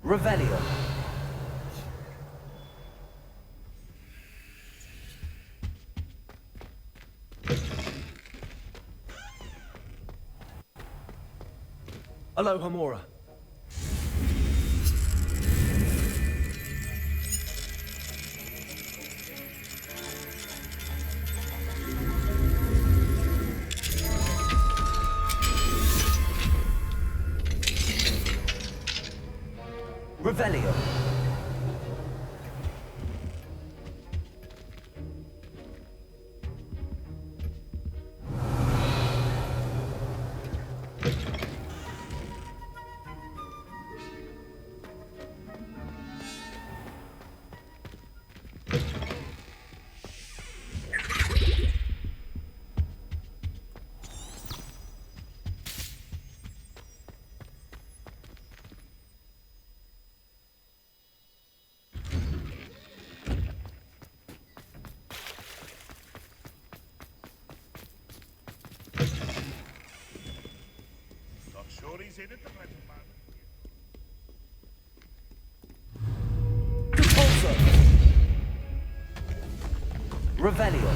Revelio. Aloha Mora. Revelio. Shorty's in at the present moment. Repulsor. Revelio.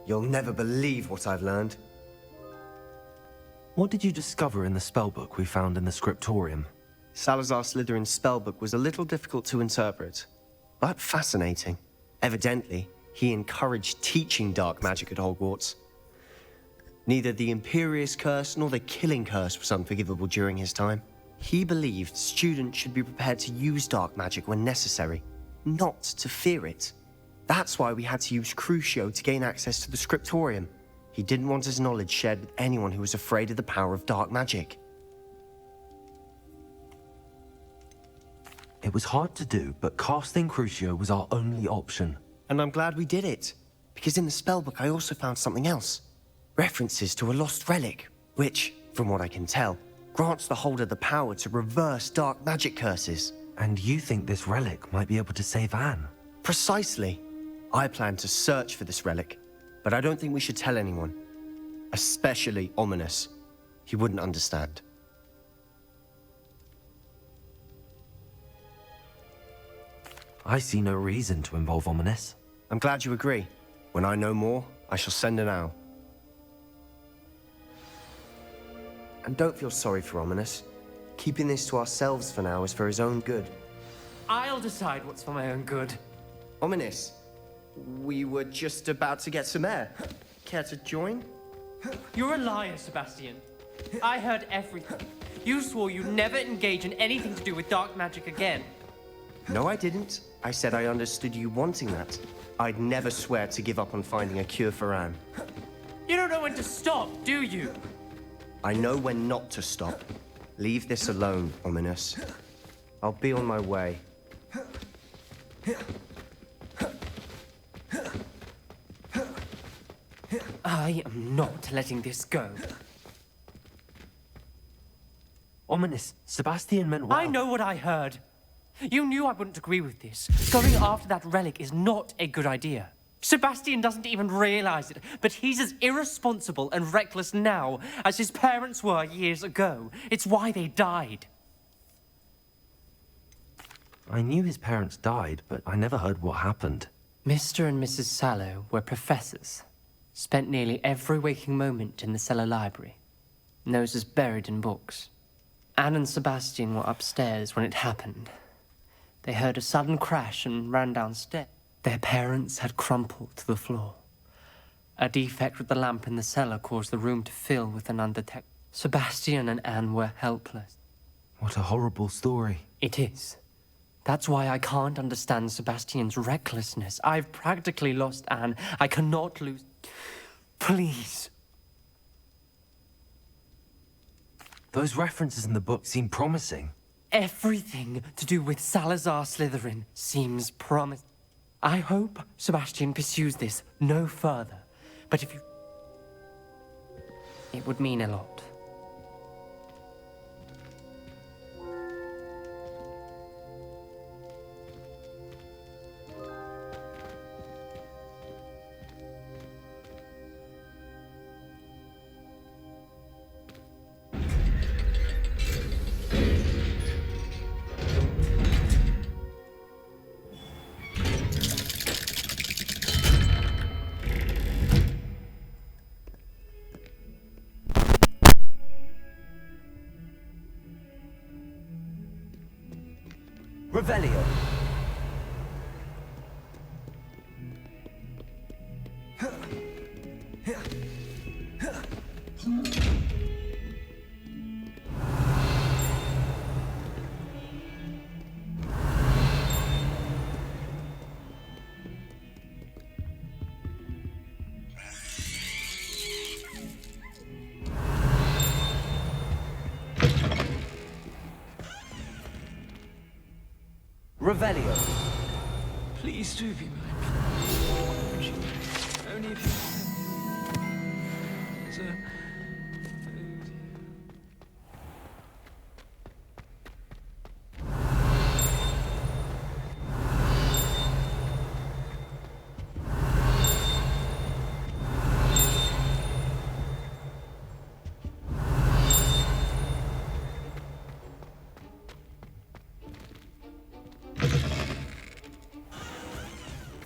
You'll never believe what I've learned. What did you discover in the spellbook we found in the scriptorium? Salazar Slytherin's spellbook was a little difficult to interpret, but fascinating. Evidently, he encouraged teaching dark magic at Hogwarts. Neither the Imperious Curse nor the Killing Curse was unforgivable during his time. He believed students should be prepared to use dark magic when necessary, not to fear it. That's why we had to use Crucio to gain access to the scriptorium. He didn't want his knowledge shared with anyone who was afraid of the power of dark magic. It was hard to do, but casting Crucio was our only option. And I'm glad we did it, because in the spellbook I also found something else. References to a lost relic, which, from what I can tell, grants the holder the power to reverse dark magic curses. And you think this relic might be able to save Anne? Precisely. I plan to search for this relic, but I don't think we should tell anyone. Especially Ominous. He wouldn't understand. I see no reason to involve Ominous. I'm glad you agree. When I know more, I shall send an owl. And don't feel sorry for Ominous. Keeping this to ourselves for now is for his own good. I'll decide what's for my own good. Ominous, we were just about to get some air. Care to join? You're a liar, Sebastian. I heard everything. You swore you'd never engage in anything to do with dark magic again. No, I didn't. I said I understood you wanting that. I'd never swear to give up on finding a cure for Anne. You don't know when to stop, do you? I know when not to stop. Leave this alone, Ominous. I'll be on my way. I am not letting this go. Ominous, Sebastian meant well. I know what I heard. You knew I wouldn't agree with this. Going after that relic is not a good idea. Sebastian doesn't even realize it, but he's as irresponsible and reckless now as his parents were years ago. It's why they died. I knew his parents died, but I never heard what happened. Mr. and Mrs. Sallow were professors. Spent nearly every waking moment in the cellar library. Noses buried in books. Anne and Sebastian were upstairs when it happened. They heard a sudden crash and ran downstairs. Their parents had crumpled to the floor. A defect with the lamp in the cellar caused the room to fill with an undetected... Sebastian and Anne were helpless. What a horrible story. It is. That's why I can't understand Sebastian's recklessness. I've practically lost Anne. I cannot lose... Please. Those references in the book seem promising. Everything to do with Salazar Slytherin seems promising. I hope Sebastian pursues this no further. But if you... It would mean a lot. Revelio. Revelio. Please do be mine. Only if you can. Sir.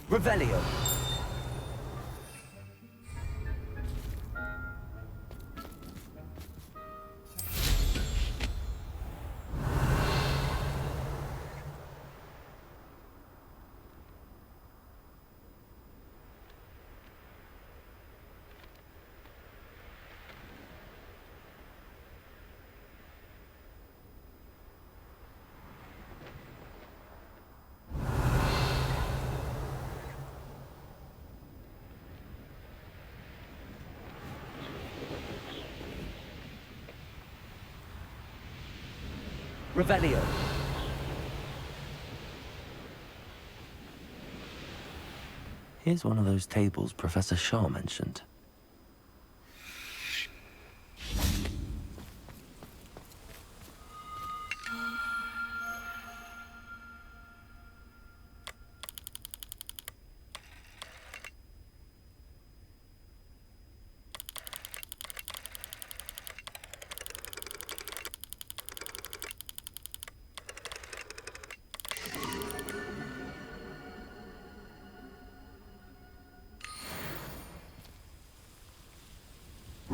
Revelio. Revelio. Here's one of those tables Professor Shaw mentioned.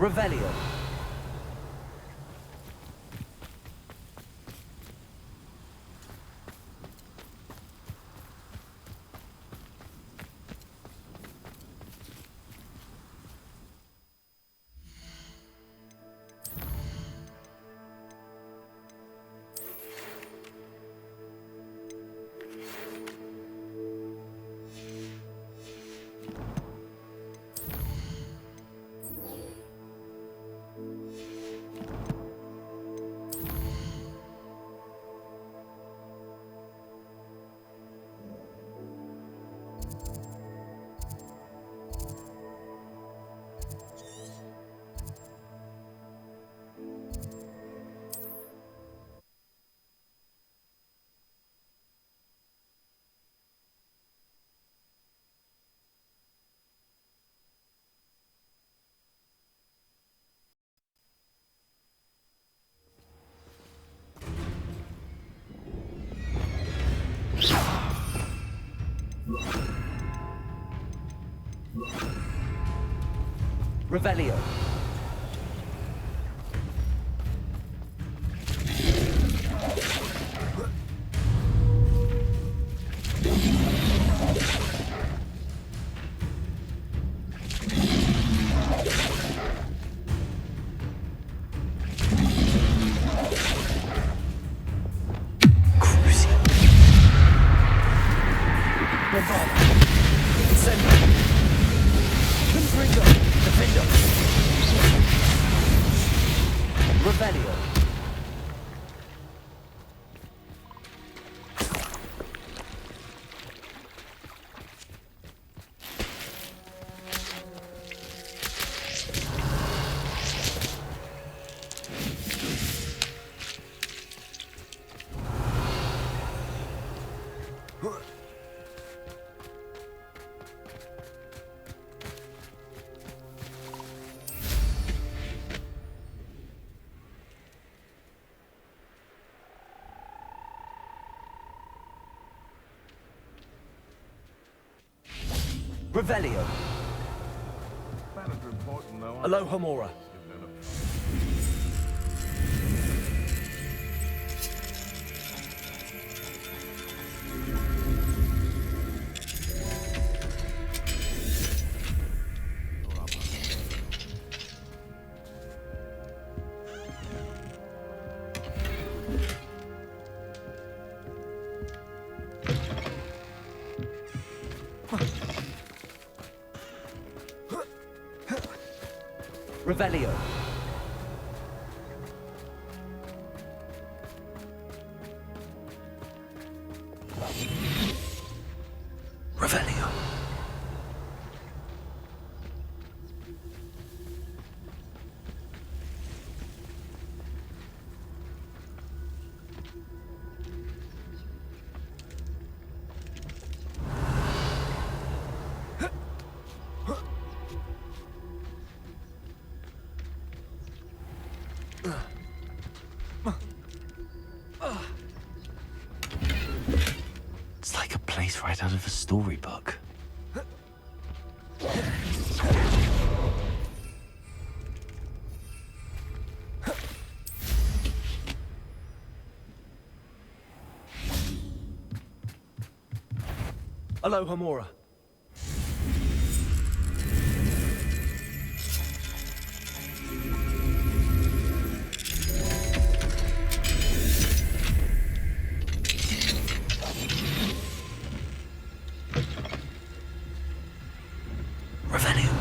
Revelio. Revelio. Revelio. Revelio. Aloha Mora. Revelio. Revelio. It's like a place right out of a storybook. Aloha Mora. Revelio.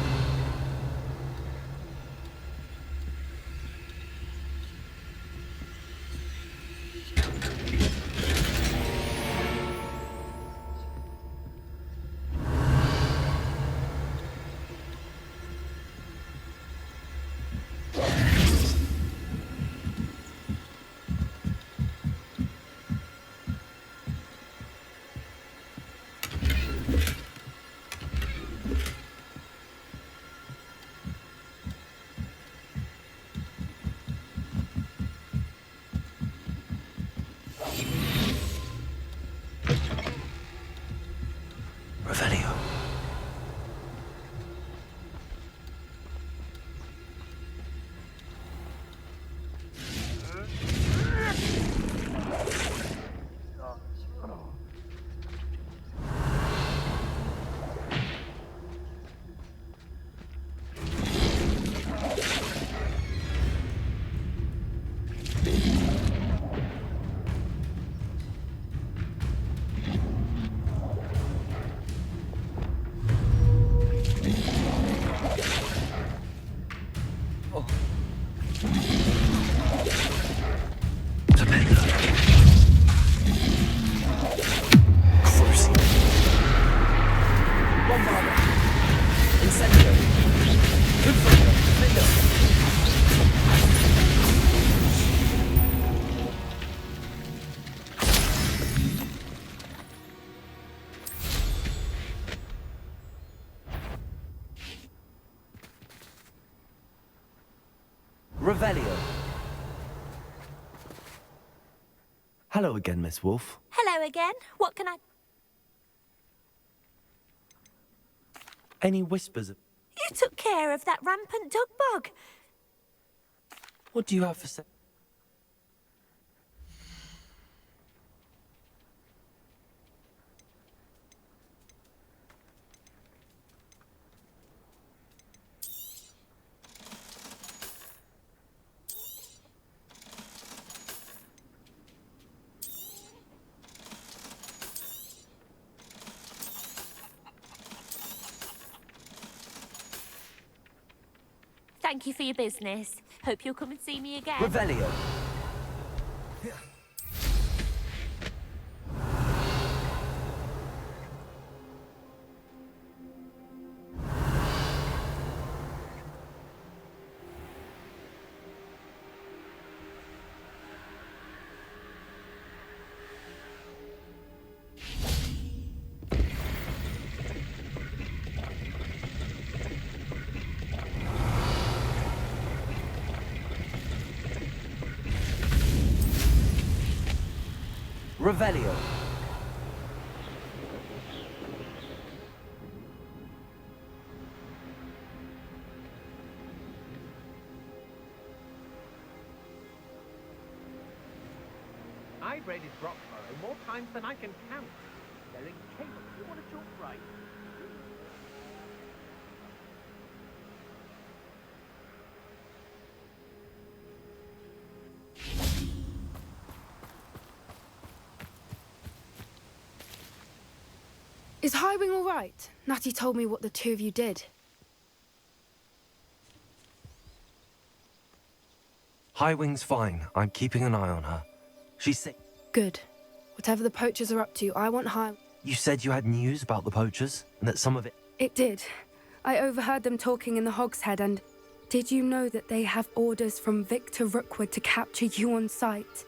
Revelio. Revelio. Hello again, Miss Wolf. Hello again. What can I... Any whispers of... You took care of that rampant dog bug. What do you have for say? Thank you for your business. Hope you'll come and see me again. Revelio. Revelio. I've raided Brockborough more times than I can count. They're incapable. You want to talk right? Is Highwing all right? Natty told me what the two of you did. Highwing's fine. I'm keeping an eye on her. She's sick. Good. Whatever the poachers are up to, I want High... You said you had news about the poachers, and that some of it... It did. I overheard them talking in the Hogshead, and... Did you know that they have orders from Victor Rookwood to capture you on sight?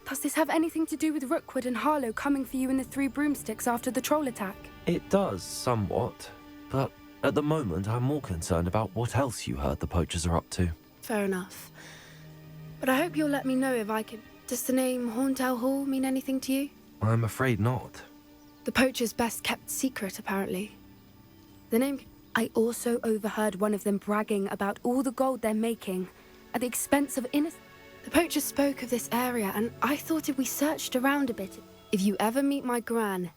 Does this have anything to do with Rookwood and Harlow coming for you in the Three Broomsticks after the troll attack? It does, somewhat. But at the moment, I'm more concerned about what else you heard the poachers are up to. Fair enough. But I hope you'll let me know if I can... Does the name Horntail Hall mean anything to you? I'm afraid not. The poacher's best kept secret, apparently. The name... I also overheard one of them bragging about all the gold they're making at the expense of innocent... The poacher spoke of this area, and I thought if we searched around a bit, if you ever meet my gran...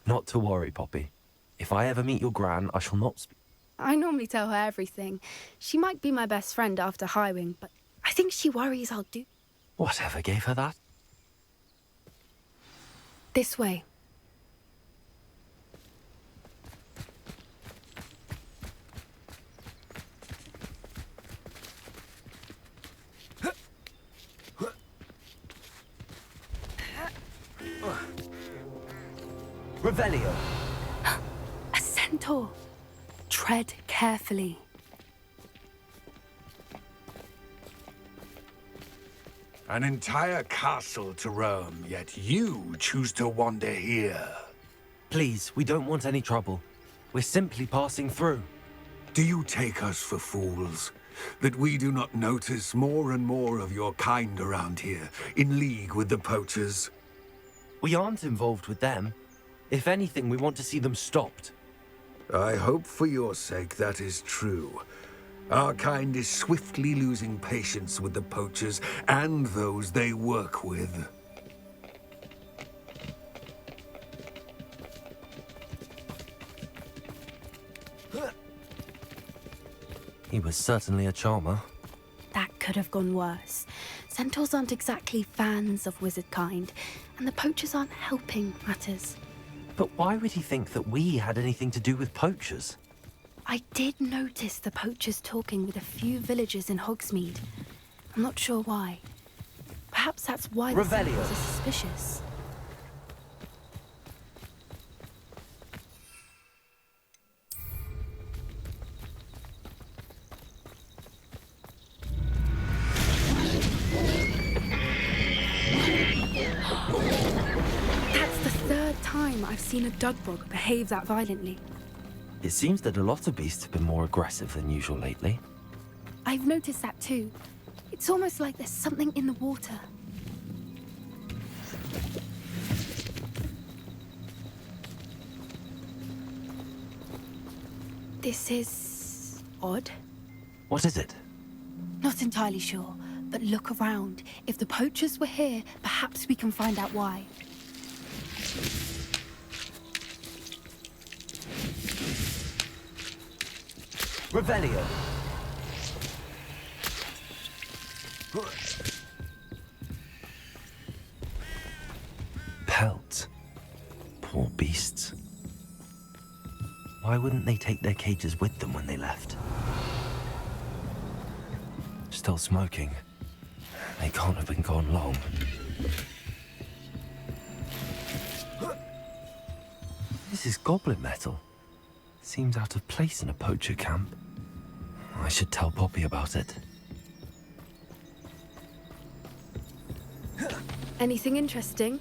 Not to worry, Poppy. If I ever meet your gran, I shall not speak... I normally tell her everything. She might be my best friend after Highwing, but I think she worries I'll do... Whatever gave her that? This way. Revelio. A centaur. Tread carefully. An entire castle to roam, yet you choose to wander here. Please, we don't want any trouble. We're simply passing through. Do you take us for fools? That we do not notice more and more of your kind around here, in league with the poachers? We aren't involved with them. If anything, we want to see them stopped. I hope for your sake that is true. Our kind is swiftly losing patience with the poachers and those they work with. He was certainly a charmer. That could have gone worse. Centaurs aren't exactly fans of wizard kind, and the poachers aren't helping matters. But why would he think that we had anything to do with poachers? I did notice the poachers talking with a few villagers in Hogsmeade. I'm not sure why. Perhaps that's why the Revelio. Centaurs are suspicious. That's the third time I've seen a Dugbog behave that violently. It seems that a lot of beasts have been more aggressive than usual lately. I've noticed that too. It's almost like there's something in the water. This is... odd. What is it? Not entirely sure, but look around. If the poachers were here, perhaps we can find out why. Revelio. Pelt. Poor beasts. Why Why wouldn't they take their cages with them when they left? Still smoking. They can't have been gone long. This is goblin metal. Seems out of place in a poacher camp. I should tell Poppy about it. Anything interesting?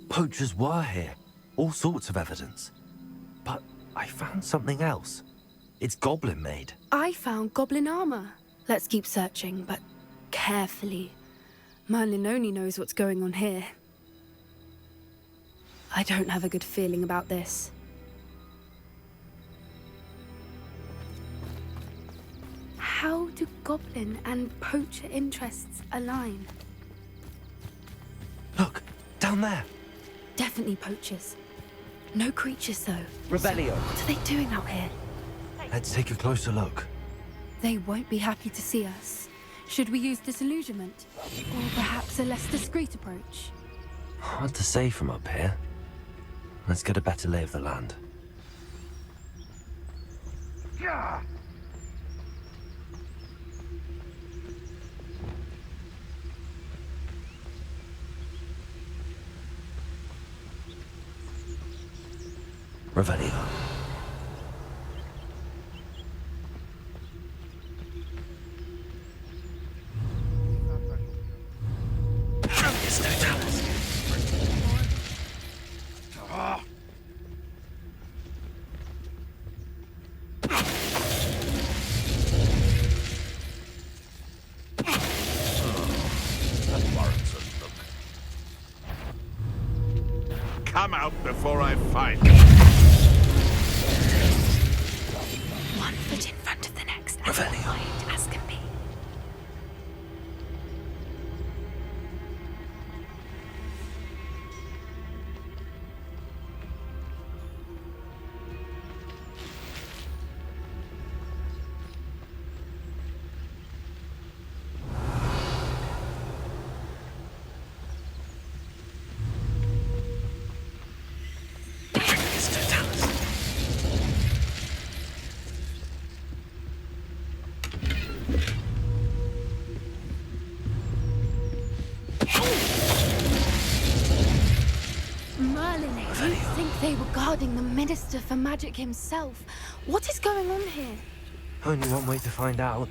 Poachers were here. All sorts of evidence. But I found something else. It's goblin made. I found goblin armor. Let's keep searching, but carefully. Merlin only knows what's going on here. I don't have a good feeling about this. How do goblin and poacher interests align? Look, down there. Definitely poachers. No creatures, though. Revelio. What are they doing out here? Let's take a closer look. They won't be happy to see us. Should we use disillusionment? Or perhaps a less discreet approach? Hard to say from up here. Let's get a better lay of the land. Revelio. Come out before I find you. One foot in front of the next, as Revelio. quiet as can be. Merlin, you think they were guarding the Minister for Magic himself? What is going on here? Only one way to find out.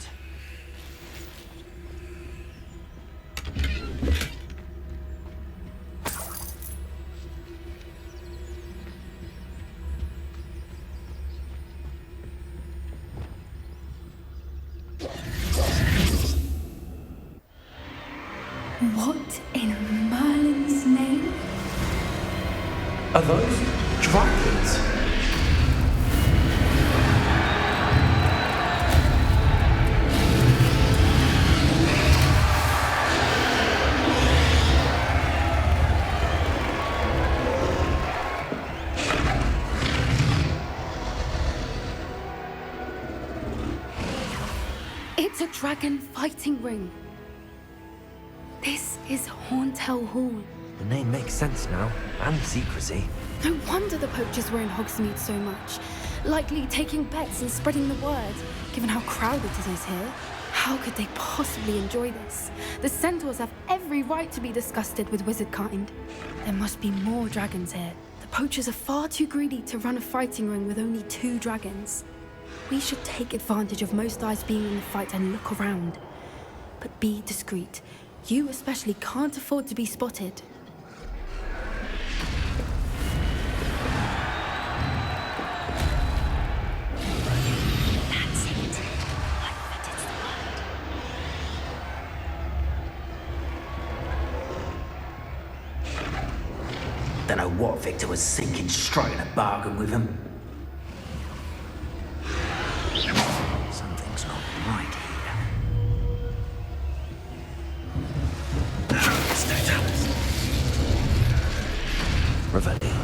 What in Merlin's name? Are those dragons? It's a dragon fighting ring. This is Horntail Hall. The name makes sense now, and the secrecy. No wonder the poachers were in Hogsmeade so much. Likely taking bets and spreading the word, given how crowded it is here. How could they possibly enjoy this? The centaurs have every right to be disgusted with wizard kind. There must be more dragons here. The poachers are far too greedy to run a fighting ring with only 2 dragons. We should take advantage of most eyes being in the fight and look around. But be discreet. You especially can't afford to be spotted. That's it. One foot is the word. Don't know what Victor was thinking, striking a bargain with him. Something's not right here. Revelio.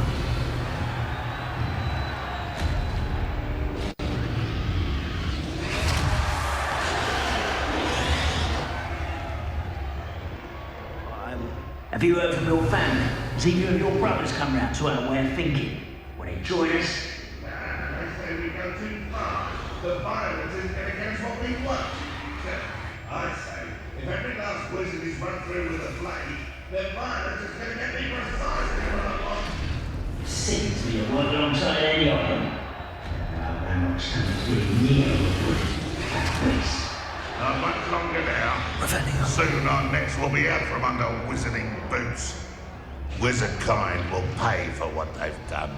Have you heard from your family? Has either of your brothers come round to our way of thinking? Will they join us? too far. The violence is getting against what we want. I say, if every last wizard is run through with a blade, then violence is going to get me precisely what I want. Seems to be working alongside any of them. How much time is really near that place? Not much longer now. Revelio. Soon our necks will be out from under wizarding boots. Wizard kind will pay for what they've done.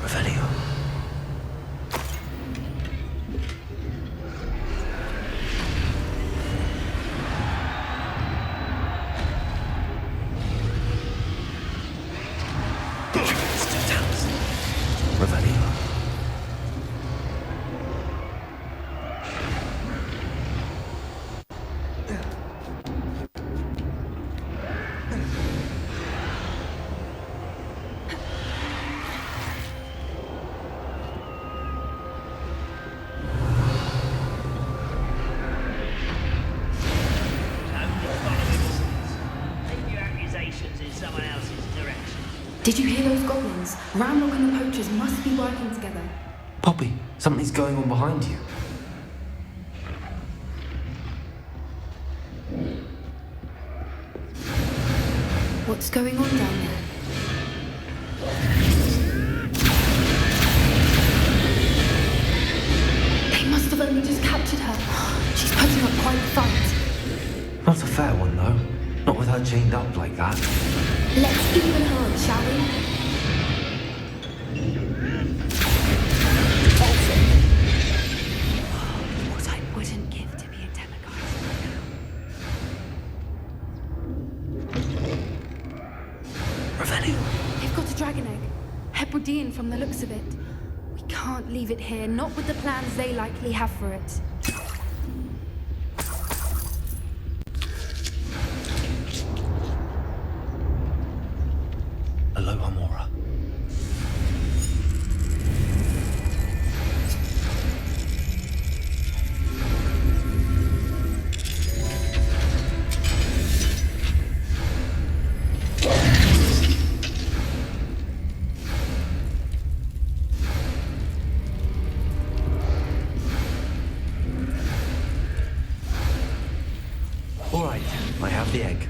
Revelio. Revelio. Did you hear those goblins? Ramrock and the poachers must be working together. Poppy, something's going on behind you. What's going on down there? They must have only just captured her. She's putting up quite a fight. Not a fair one, though. Not with her chained up like that. Let's even her, shall we? What I wouldn't give to be a demigod. Revelio. They've got a dragon egg. Hebridean from the looks of it. We can't leave it here, not with the plans they likely have for it. Alohomora. All right, I have the egg.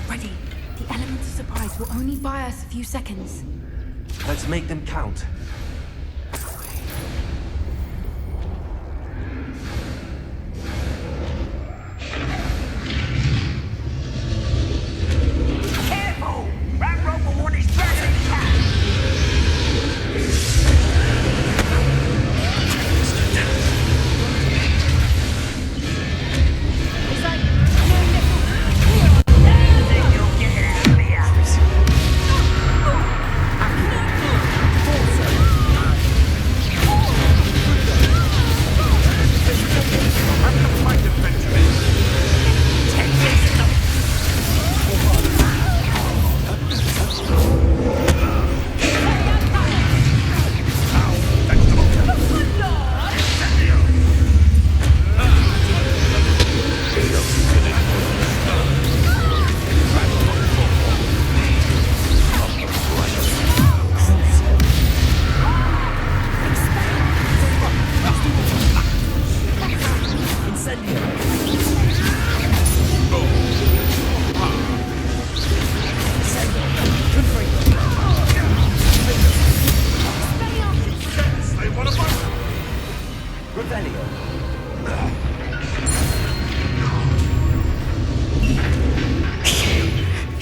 Ready. The element of surprise will only buy us a few seconds. Let's make them count. Careful! Ramrock will want his dragon cat! It's like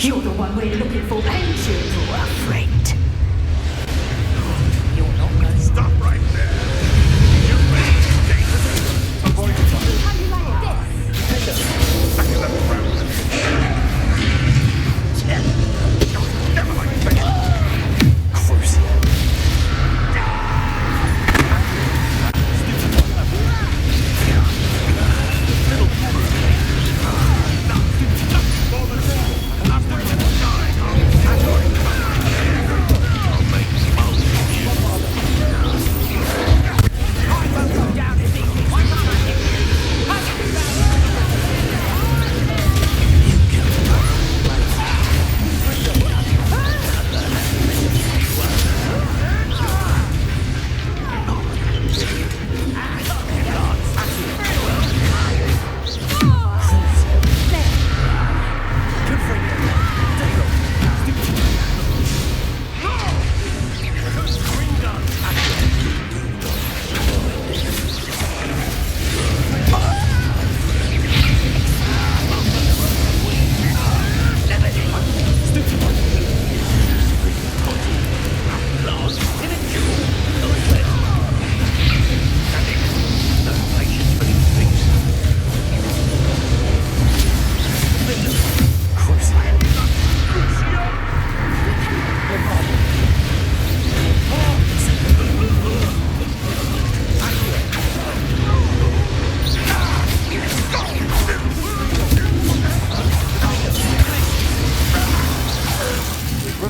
You're the one we're looking for, ain't you? Poor friend. You're not going to Stop right there. You made a mistake. Avoid it. how you like this. Back in the ground. Never like it.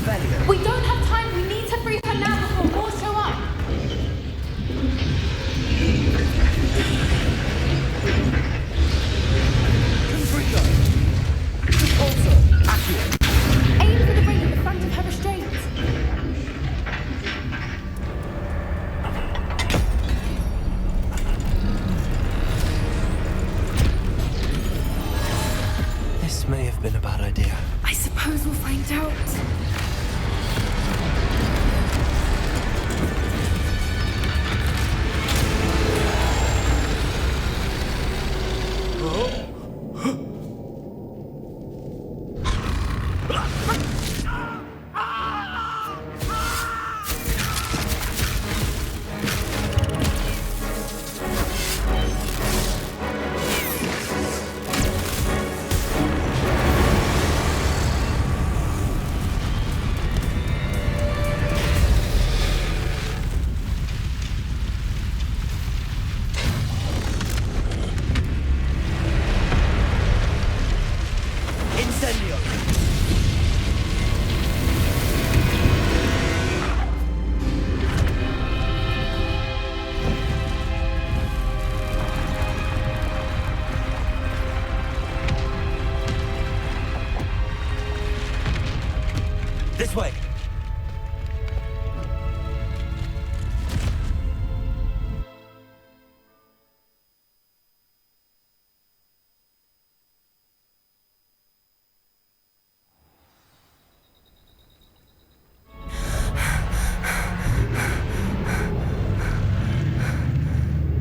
Revelio. We don't have time. We need to free her now before more show up. Confringo. Repulsor. Accio. Aim for the ring at the front of her restraint. This may have been a bad idea. I suppose we'll find out. Incendio. This way.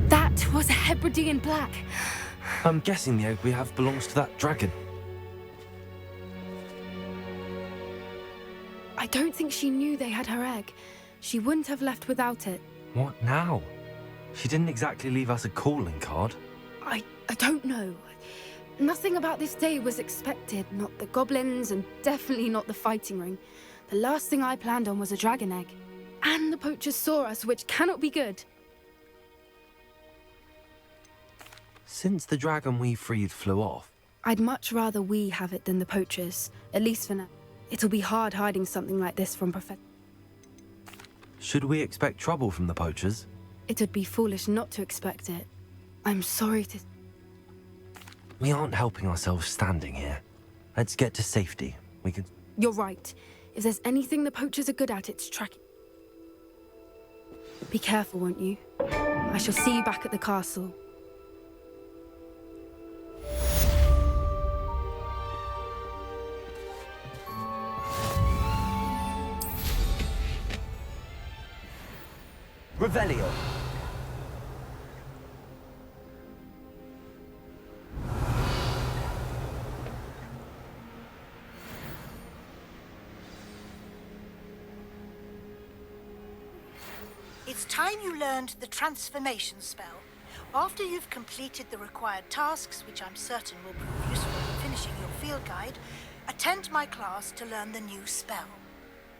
That was a Hebridean black. I'm guessing the egg we have belongs to that dragon. I don't think she knew they had her egg. She wouldn't have left without it. What now? She didn't exactly leave us a calling card. I don't know. Nothing about this day was expected. Not the goblins, and definitely not the fighting ring. The last thing I planned on was a dragon egg. And the poachers saw us, which cannot be good. Since the dragon we freed flew off, I'd much rather we have it than the poachers, at least for now. It'll be hard hiding something like this from Professor. should we expect trouble from the poachers? It would be foolish not to expect it. I'm sorry to... We aren't helping ourselves standing here. Let's get to safety. We can... You're right. If there's anything the poachers are good at, it's tracking. Be careful, won't you? I shall see you back at the castle. Revelio. It's time you learned the transformation spell. After you've completed the required tasks, which I'm certain will prove useful in finishing your field guide, attend my class to learn the new spell.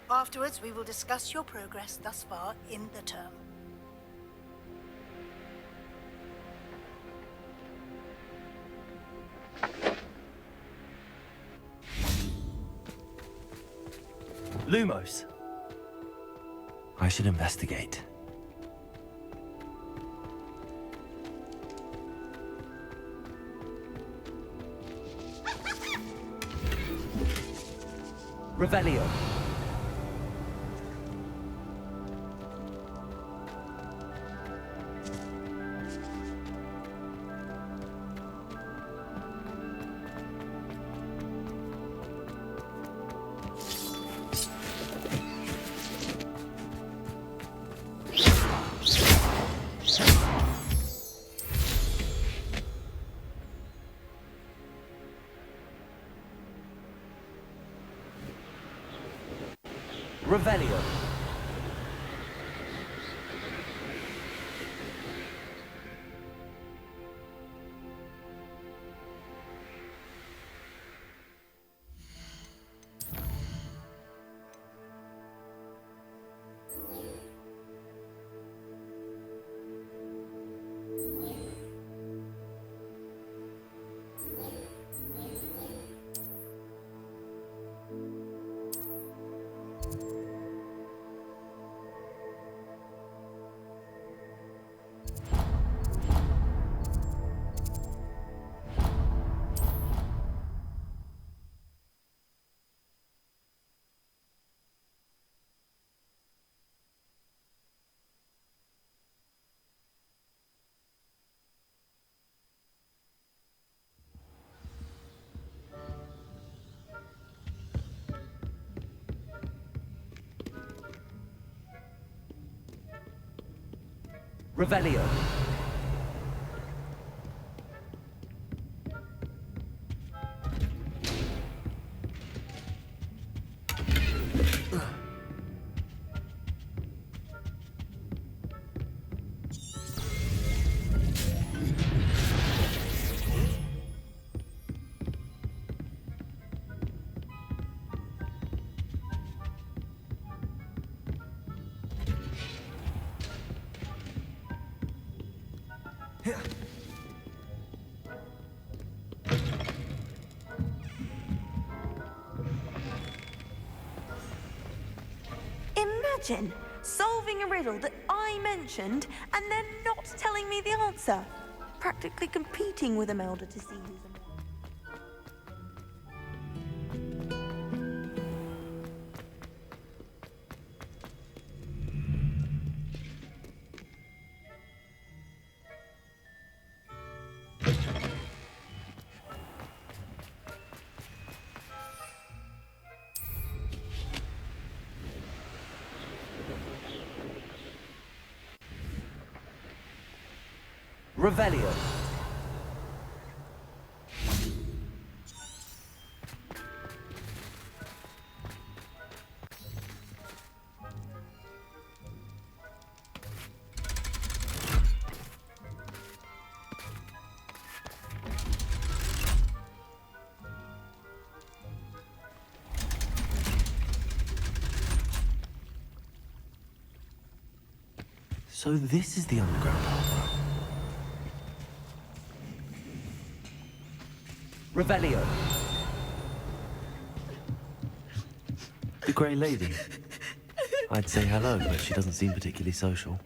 Afterwards, we will discuss your progress thus far in the term. Lumos. I should investigate. Revelio. Revelio. Revelio. Imagine solving a riddle that I mentioned and then not telling me the answer. Practically competing with Imelda to see who's a Revelio. So this is the underground harbor. Revelio. The Grey Lady. I'd say hello, but she doesn't seem particularly social.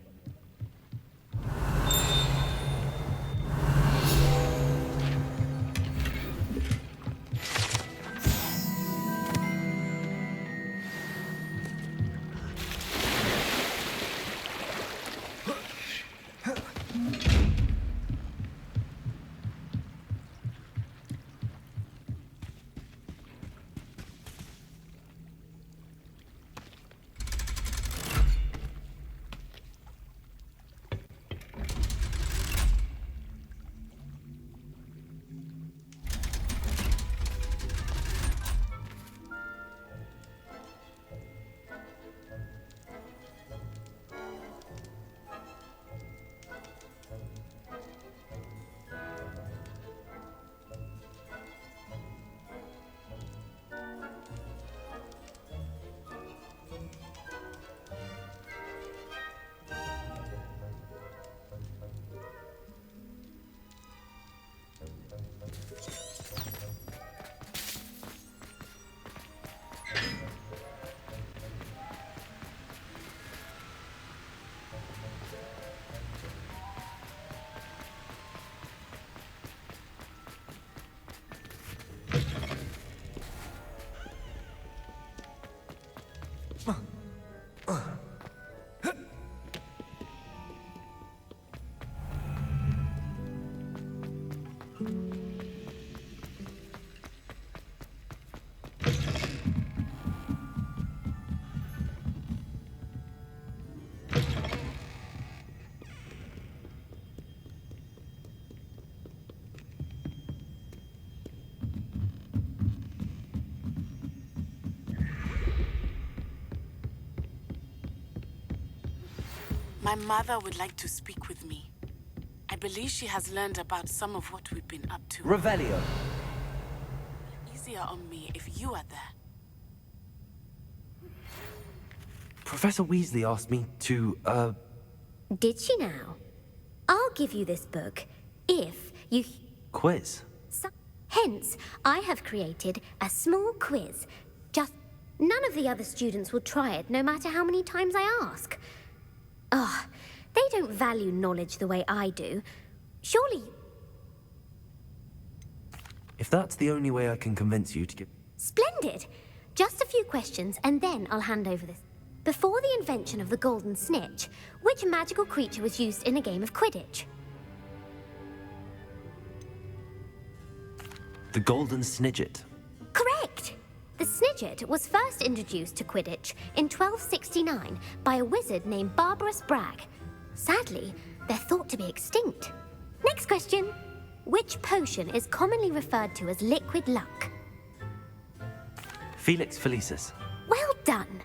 My mother would like to speak with me. I believe she has learned about some of what we've been up to. Revelio. Easier on me if you are there. Professor Weasley asked me to, Did she now? I'll give you this book if you... quiz. Hence, I have created a small quiz. Just... None of the other students will try it, no matter how many times I ask. Ugh, they don't value knowledge the way I do. Surely... If that's the only way I can convince you to give... Splendid! Just a few questions, and then I'll hand over this. Before the invention of the golden snitch, which magical creature was used in a game of Quidditch? The Golden Snidget. Correct! The Snidget was first introduced to Quidditch in 1269 by a wizard named Barbarous Bragg. Sadly, They're thought to be extinct. Next question. Which potion is commonly referred to as liquid luck? Felix Felicis. Well done.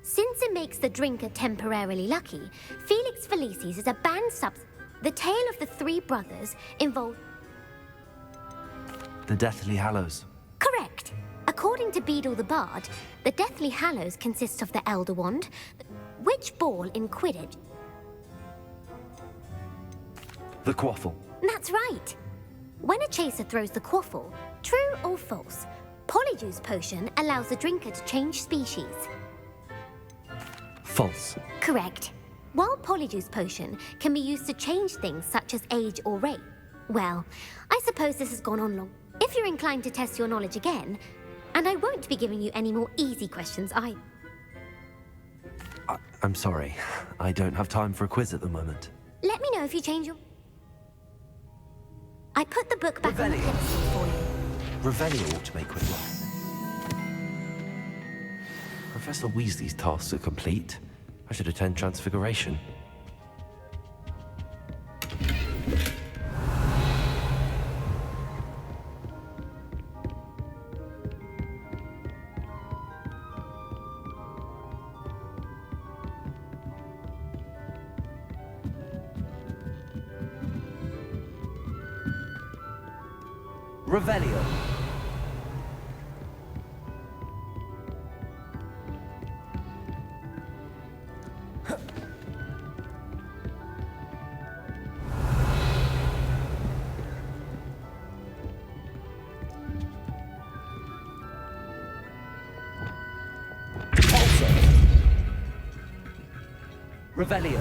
Since it makes the drinker temporarily lucky, Felix Felicis is a banned substance. The tale of the three brothers involved... The Deathly Hallows. Correct. According to Beadle the Bard, the Deathly Hallows consists of the Elder Wand, which ball in Quidditch... The Quaffle. That's right. When a chaser throws the quaffle, true or false, Polyjuice Potion allows the drinker to change species. False. Correct. While Polyjuice Potion can be used to change things such as age or race. Well, I suppose this has gone on long. If you're inclined to test your knowledge again, and I won't be giving you any more easy questions either. I'm sorry. I don't have time for a quiz at the moment. Let me know if you change your... I put the book back on the pedestal for you. Revelio ought to make quick work. Professor Weasley's tasks are complete. I should attend Transfiguration. Revelio. Revelio.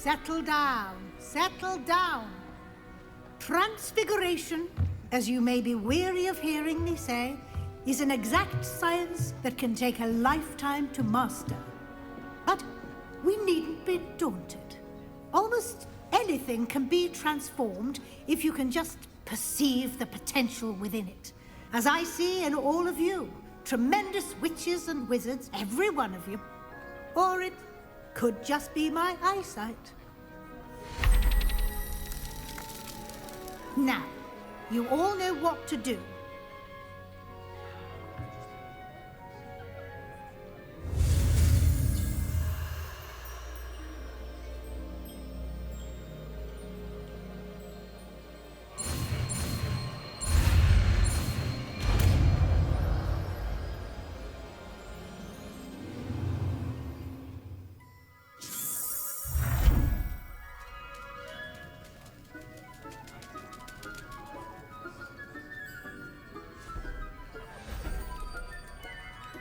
settle down. Settle down. Transfiguration, as you may be weary of hearing me say, is an exact science that can take a lifetime to master. But we needn't be daunted. Almost anything can be transformed if you can just perceive the potential within it. As I see in all of you, tremendous witches and wizards, every one of you. Or it could just be my eyesight. Now, you all know what to do.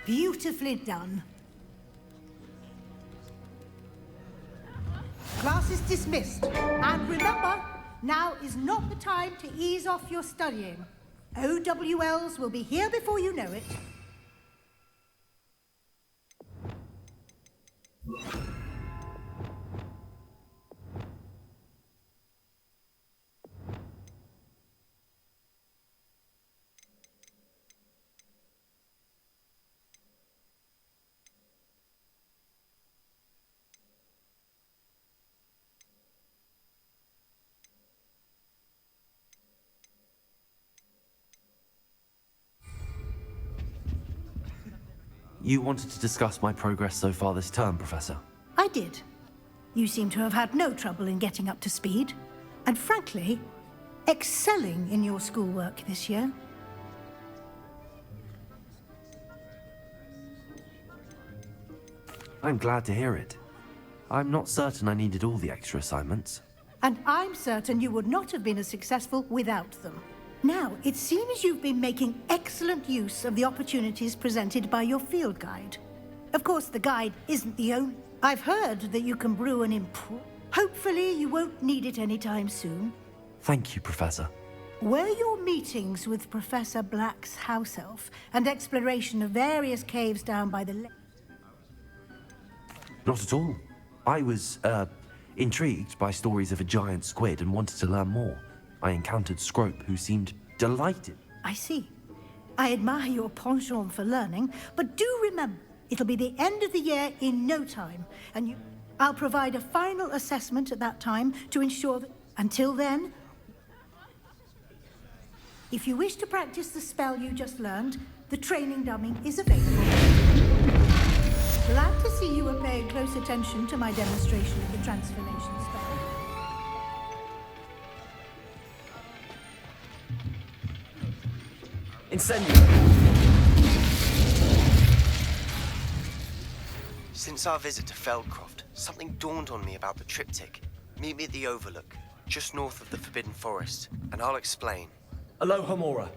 Beautifully done. Class is dismissed. And remember, now is not the time to ease off your studying. OWLs will be here before you know it. You wanted to discuss my progress so far this term, Professor? I did. You seem to have had no trouble in getting up to speed. And frankly, excelling in your schoolwork this year. I'm glad to hear it. I'm not certain I needed all the extra assignments. And I'm certain you would not have been as successful without them. Now, it seems you've been making excellent use of the opportunities presented by your field guide. Of course, the guide isn't the only... I've heard that you can brew an Hopefully, you won't need it anytime soon. Thank you, Professor. Were your meetings with Professor Black's house elf and exploration of various caves down by the lake? Not at all. I was, intrigued by stories of a giant squid and wanted to learn more. I encountered Scrope, who seemed delighted. I see. I admire your penchant for learning, but do remember, it'll be the end of the year in no time, and I'll provide a final assessment at that time to ensure that... Until then, if you wish to practice the spell you just learned, the training dummy is available. Glad to see you are paying close attention to my demonstration of the transformation spell. Incendio! Since our visit to Feldcroft, something dawned on me about the triptych. Meet me at the Overlook, just north of the Forbidden Forest, and I'll explain. Aloha Mora.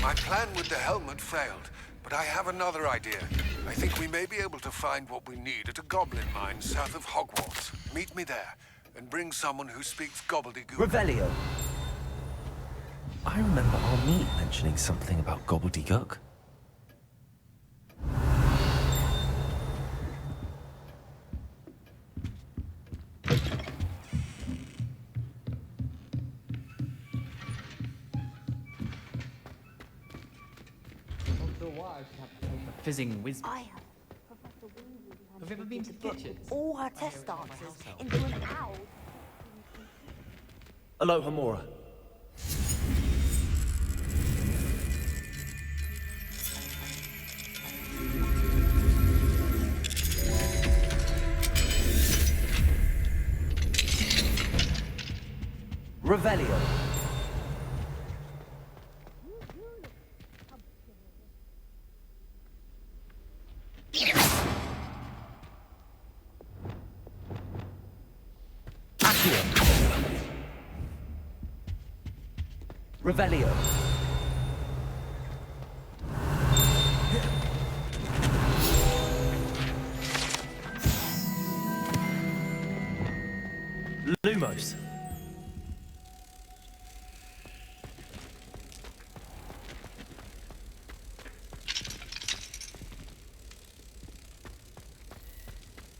My plan with the helmet failed, but I have another idea. I think we may be able to find what we need at a goblin mine south of Hogwarts. Meet me there, and bring someone who speaks gobbledygook. Revelio. I remember our meet mentioning something about gobbledygook. Fizzing whiz. I have. Professor Weasley Have you ever been to the kitchens? all her test answers into an owl. Aloha Mora. Revelio. Revelio. Lumos.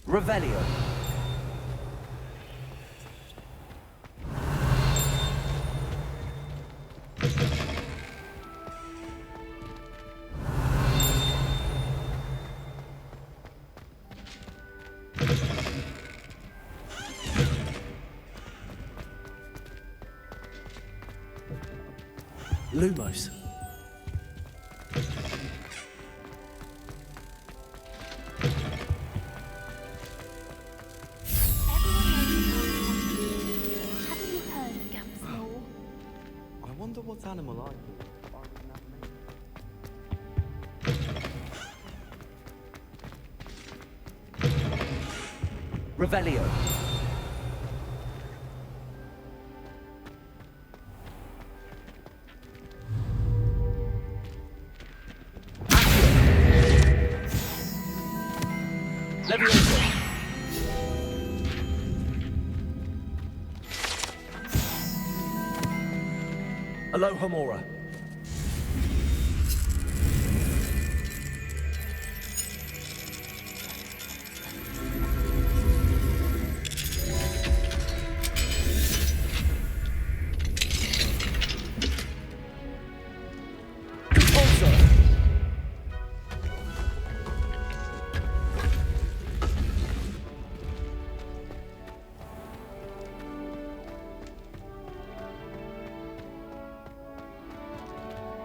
Revelio. Lumos. Haven't you heard of Gamp's Mole? I wonder what animal I call. Revelio. Levioso. Alohomora.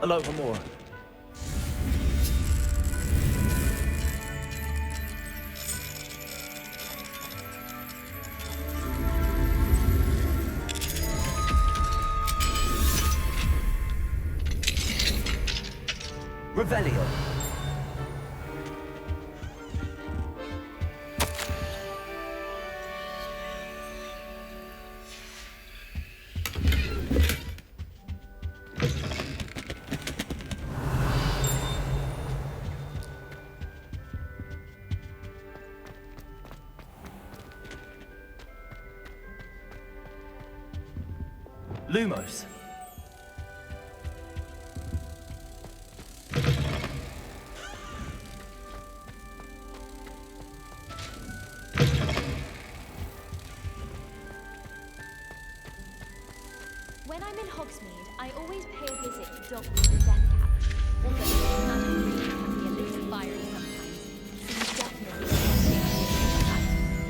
Alohomora. Revelio. Lumos. When I'm in Hogsmeade, I always pay a visit to Dog the Death Cap. Also, magic really can be a little fiery sometimes, so you definitely want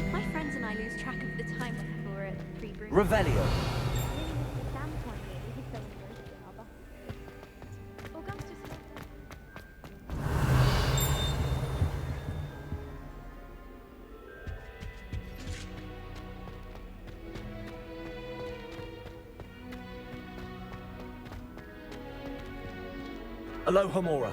to My friends and I lose track of the time before it pre-brew. Revelio. Alohomora.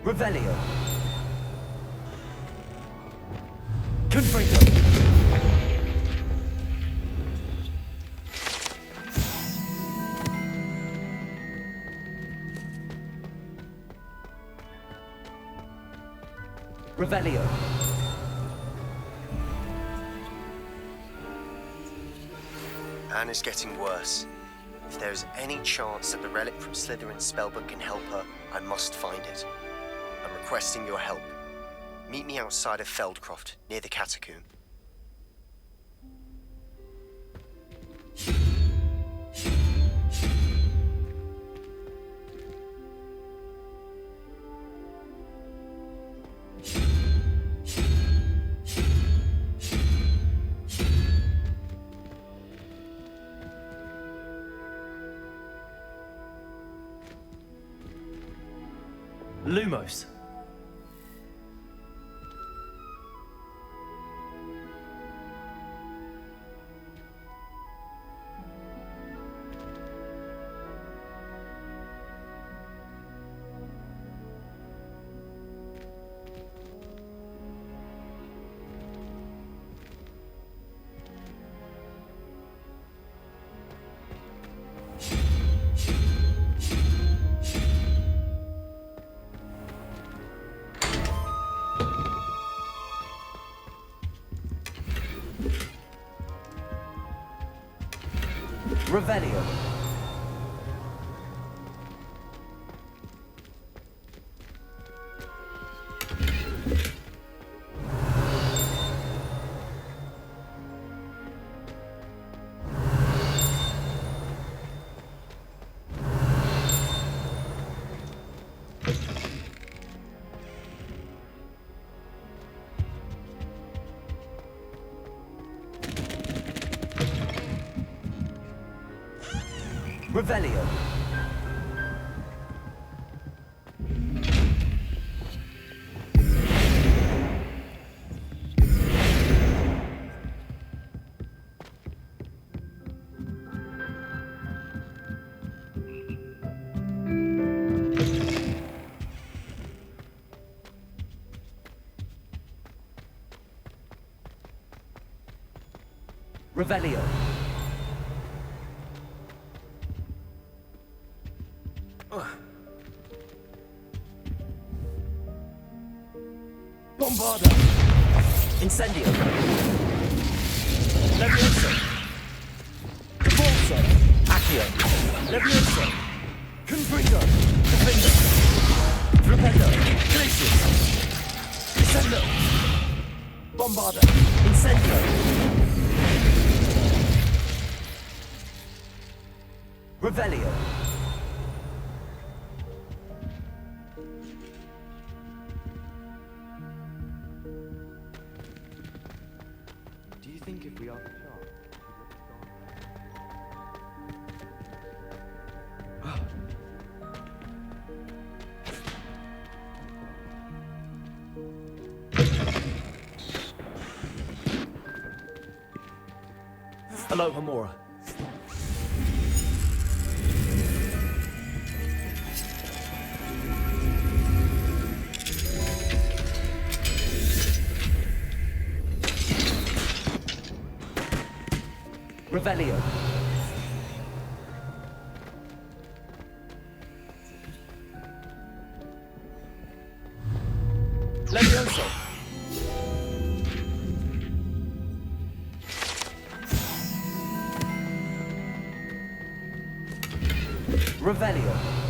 Revelio. Confringo. Revelio. Anne is getting worse. If there is any chance that the relic from Slytherin's spellbook can help her, I must find it. I'm requesting your help. Meet me outside of Feldcroft, near the catacomb. Lumos. Revelio. Revelio. Revelio. Bombarda! Incendio! Levioso! Cavalso! Accio! Levioso! Confringo! Defender! Rependo! Glacius! Incendio! Bombarda! Incendio! Revelio. Do you think if we ask Sharp, Hello, Homura. Revelio. Levioso! Revelio.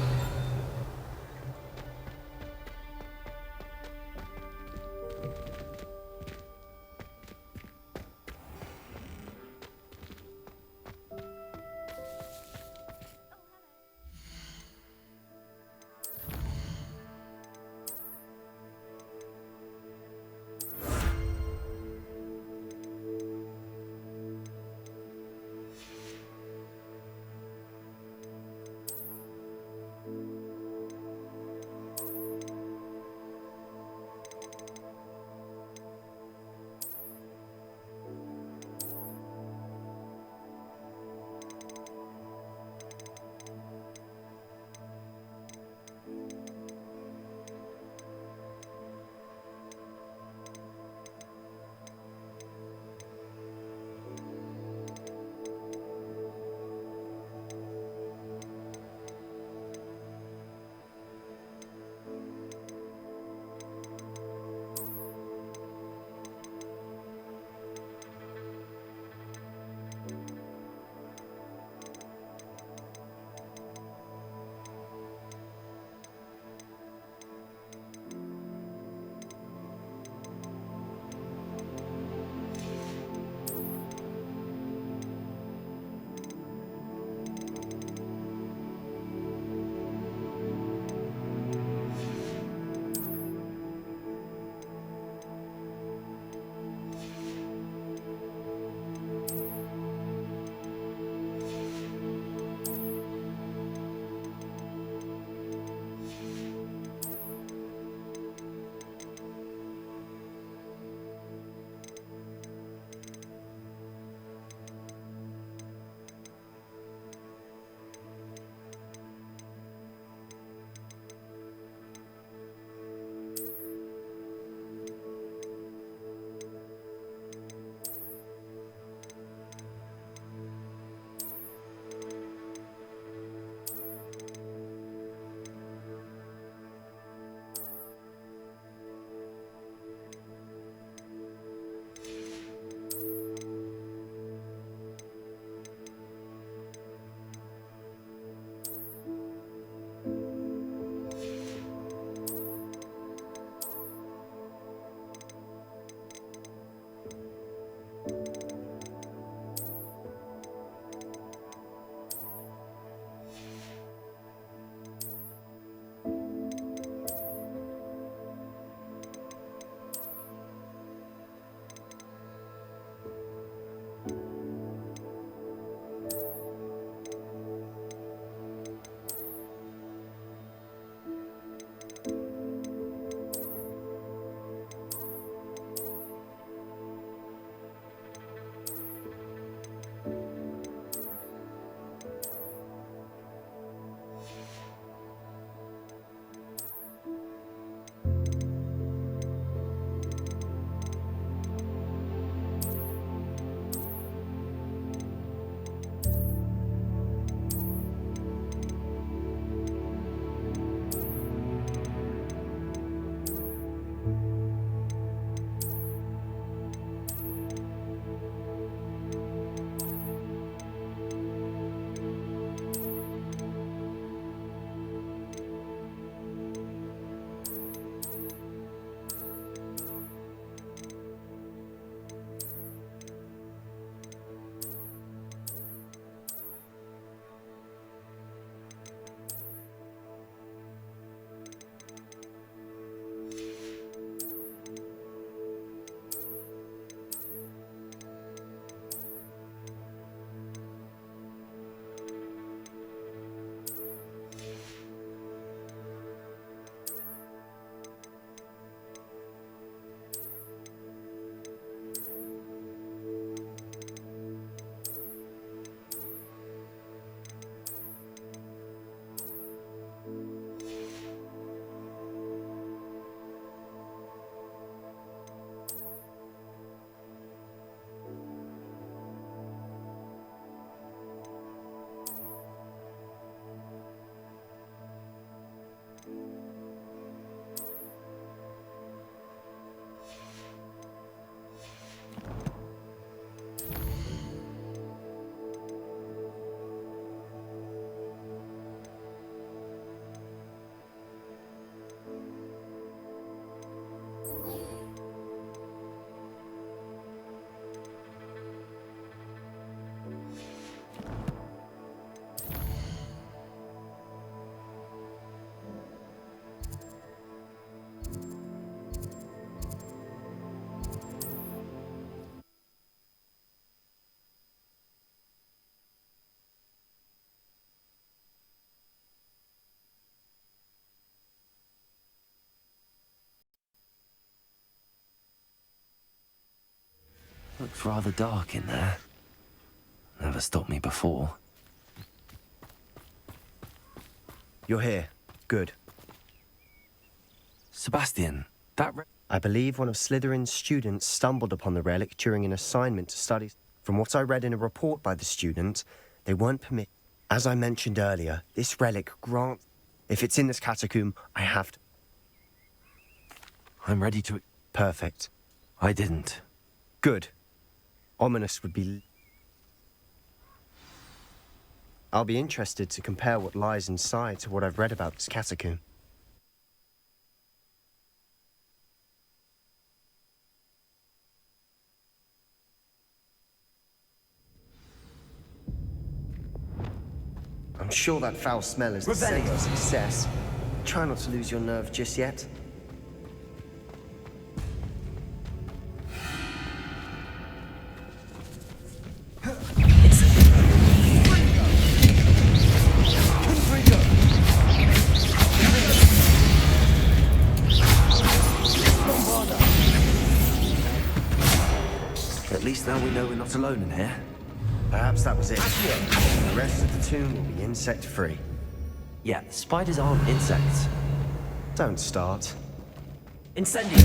looks rather dark in there. Never stopped me before. You're here. Good. Sebastian, that I believe one of Slytherin's students stumbled upon the relic during an assignment to study. From what I read in a report by the student, they weren't permitted. As I mentioned earlier, this relic grants... If it's in this catacomb, I have to... I'm ready to... Perfect. I didn't. Good. Ominous would be... I'll be interested to compare what lies inside to what I've read about this catacomb. I'm sure that foul smell is the scent of success. Try not to lose your nerve just yet. At least now we know we're not alone in here. Perhaps that was it. The rest of the tomb will be insect-free. Yeah, spiders aren't insects. Don't start. Incendio.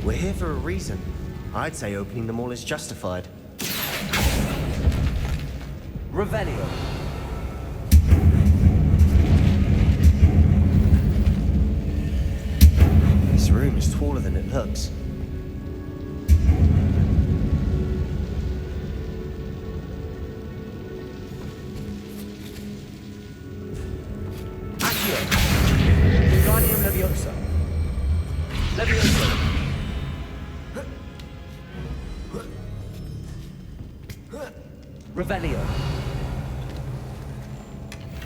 We're here for a reason. I'd say opening them all is justified. Revelio. This room is taller than it looks. Guardium Leviosa. Leviosa. Revelio.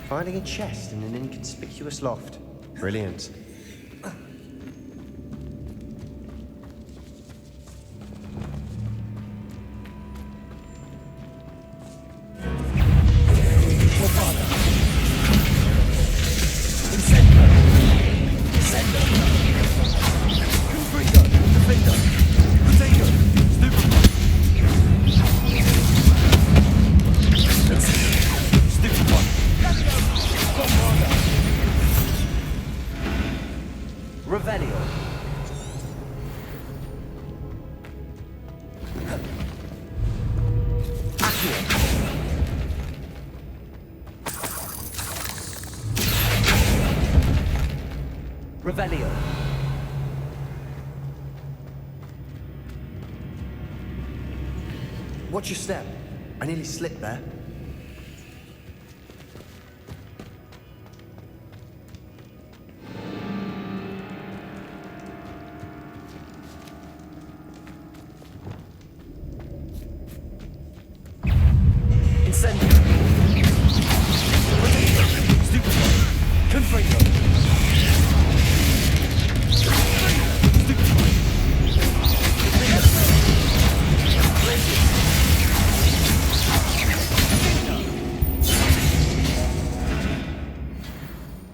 Finding a chest in an inconspicuous loft. Brilliant. Revelio. Revelio. Watch your step. I nearly slipped there.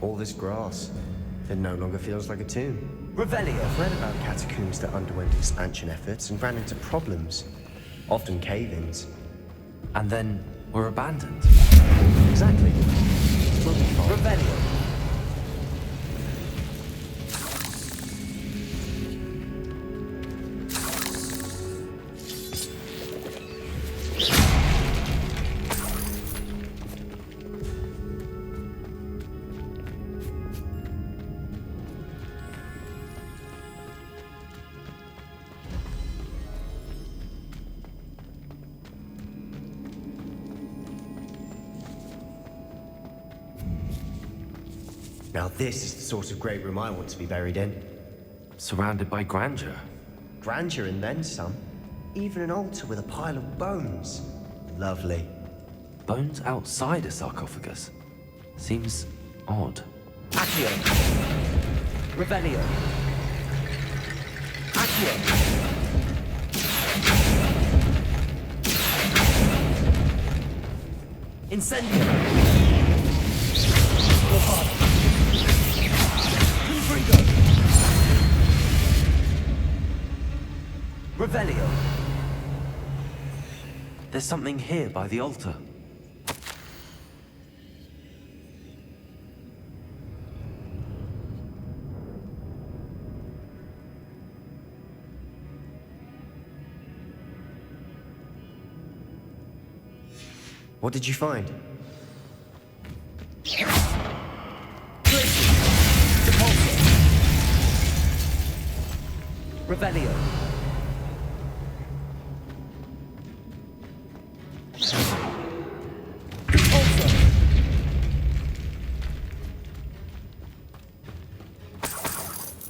All this grass. It no longer feels like a tomb. Revelio. I've read about catacombs that underwent expansion efforts and ran into problems. Often cave-ins. And then were abandoned. Exactly. We'll be fine. Revelio. Now this is the sort of great room I want to be buried in. Surrounded by grandeur. Grandeur and then some. Even an altar with a pile of bones. Lovely. Bones outside a sarcophagus. Seems odd. Accio. Revelio. Accio. Incendio. Revelio. There's something here by the altar. What did you find? Revelio.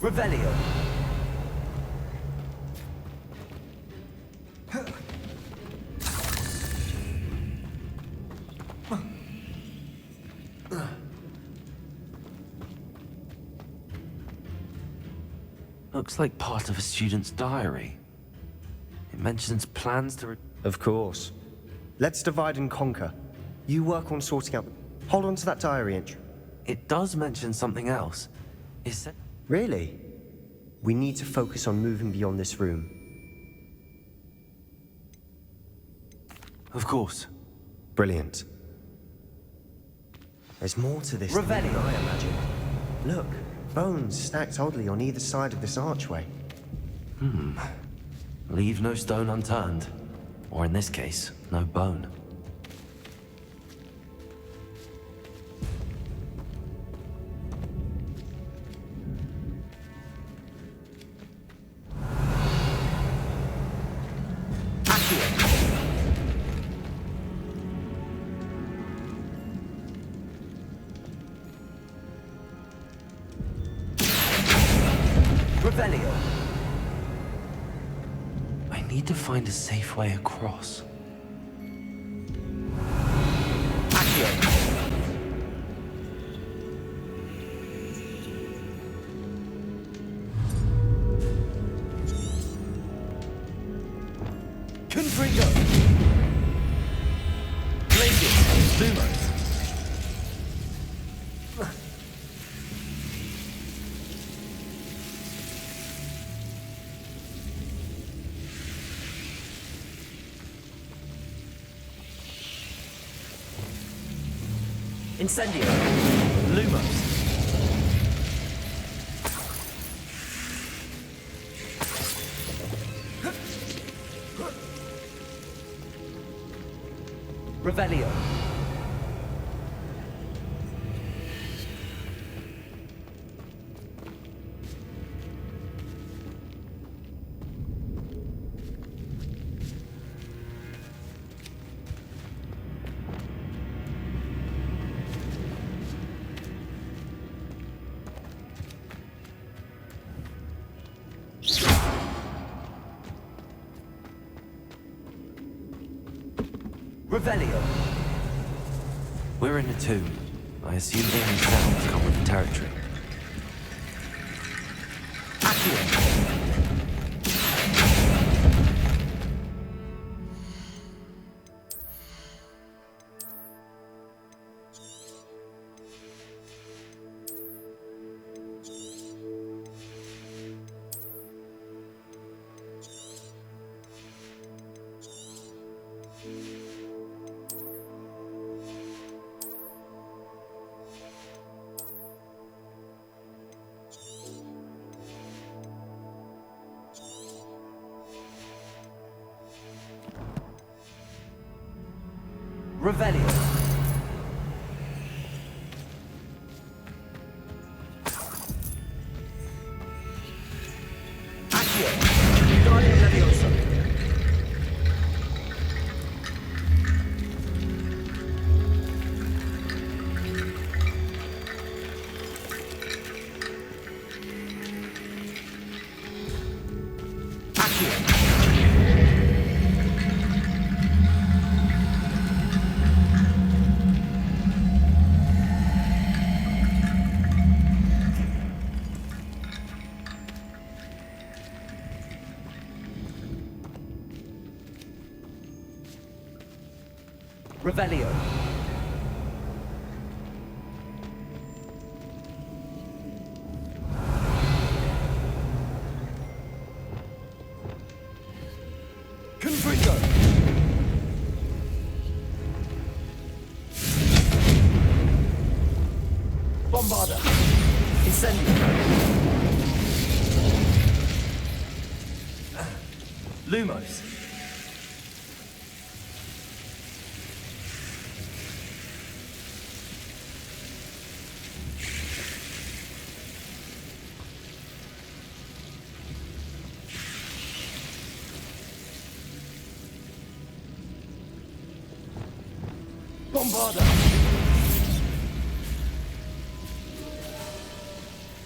Revelio. Looks like part of a student's diary. It mentions plans to... Of course. Let's divide and conquer. You work on sorting out... Hold on to that diary entry. It does mention something else. Is that... Really? We need to focus on moving beyond this room. Of course. Brilliant. There's more to this than I imagined. Look, bones stacked oddly on either side of this archway. Leave no stone unturned. Or in this case, no bone. Revelio. I need to find a safe way across. Confringo. Blazing. Lumos. Incendio. Lumos. Revelio. Revelio. We're in a tomb. I assume hearing sounds come with the territory. Revelio. Accio. Guardian Leviosa. Revelio. Bombarda. Incendio. Lumos. Bombarda.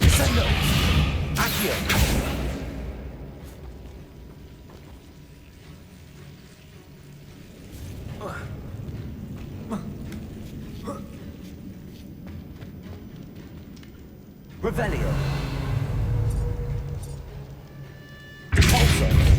Incendio. Accio. Revelio. Repulsor.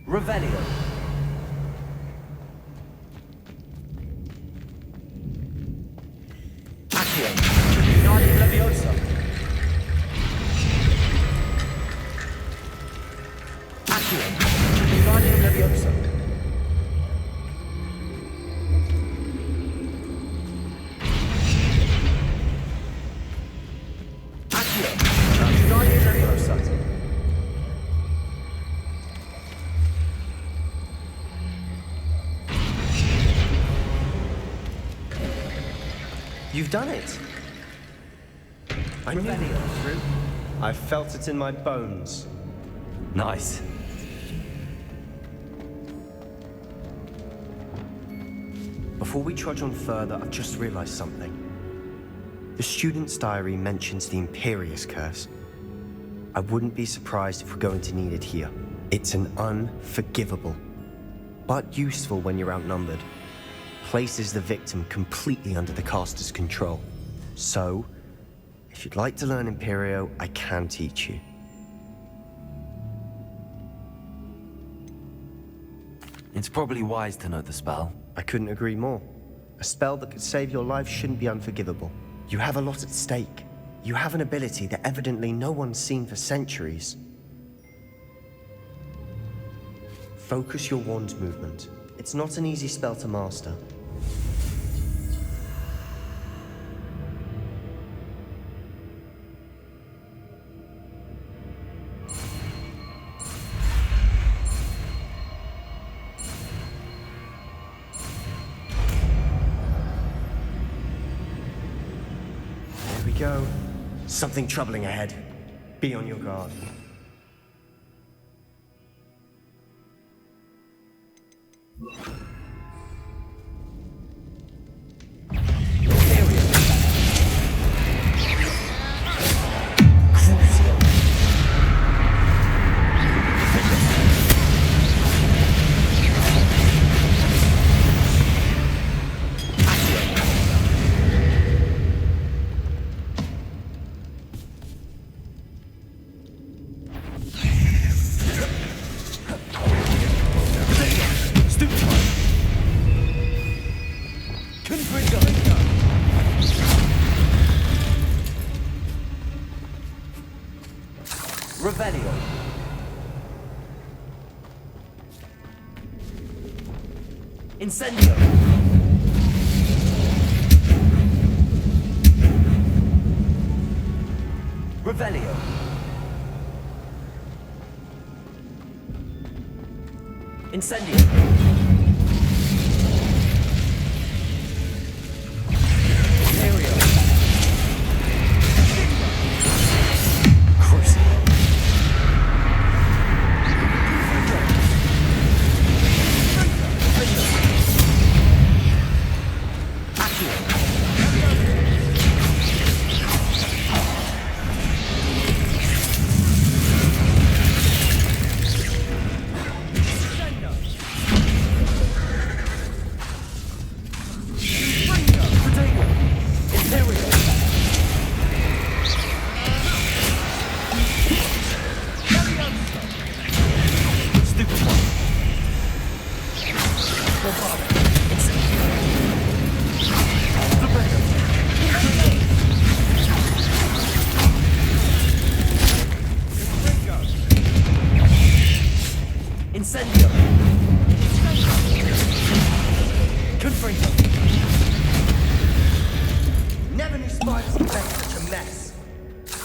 Revelio. Accio. Guardian Leviosa. Accio. Guardian Leviosa. Accio. Guardian Leviosa. You've done it. I knew it was true. I felt it in my bones. Nice. Before we trudge on further, I've just realized something. The student's diary mentions the Imperious Curse. I wouldn't be surprised if we're going to need it here. It's an unforgivable, but useful when you're outnumbered. Places the victim completely under the caster's control. So, if you'd like to learn Imperio, I can teach you. It's probably wise to know the spell. I couldn't agree more. A spell that could save your life shouldn't be unforgivable. You have a lot at stake. You have an ability that evidently no one's seen for centuries. Focus your wand's movement. It's not an easy spell to master. Here we go. Something troubling ahead. Be on your guard. Revelio. Incendio. Revelio. Incendio.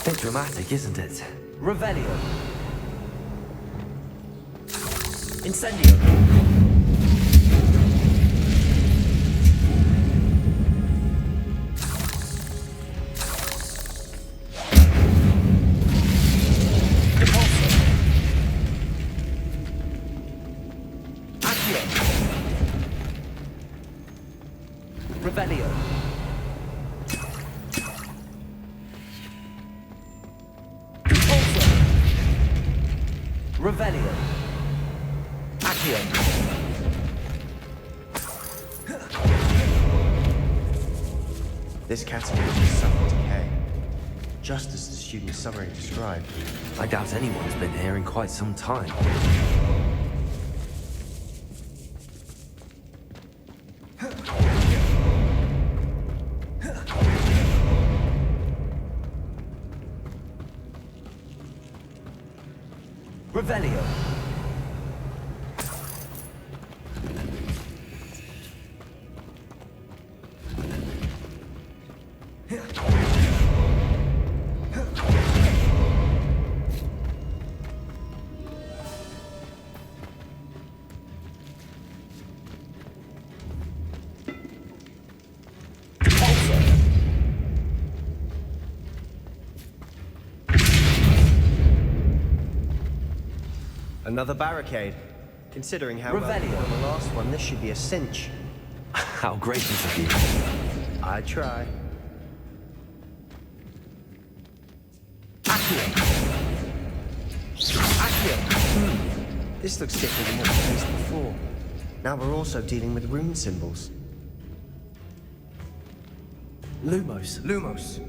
Bit dramatic, isn't it? Revelio. Incendio. Revelio. Revelio. Accio. This category is suffered decay, just as the student's summary described. I doubt anyone's been here in quite some time. Revelio. Another barricade. Considering how well we Revelio. did on the last one, this should be a cinch. How gracious of you. I try. This looks different than what we faced before. Now we're also dealing with rune symbols. Lumos. Lumos.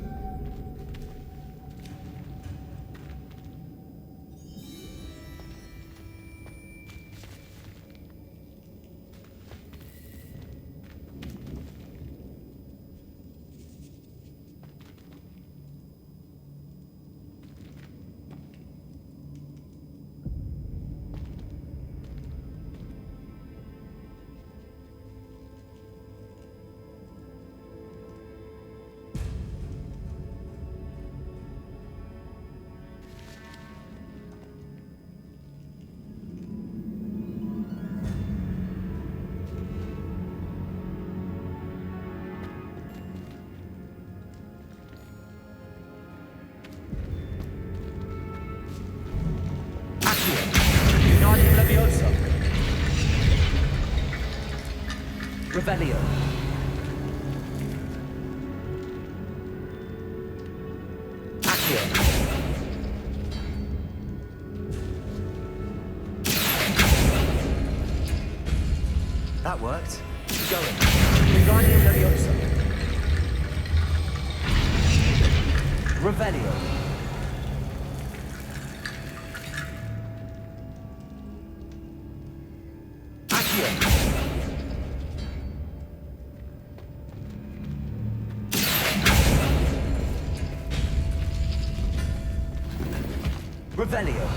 Revelio. Accio. That worked. Keep going. Wingardium Leviosa. Revelio. Revelio.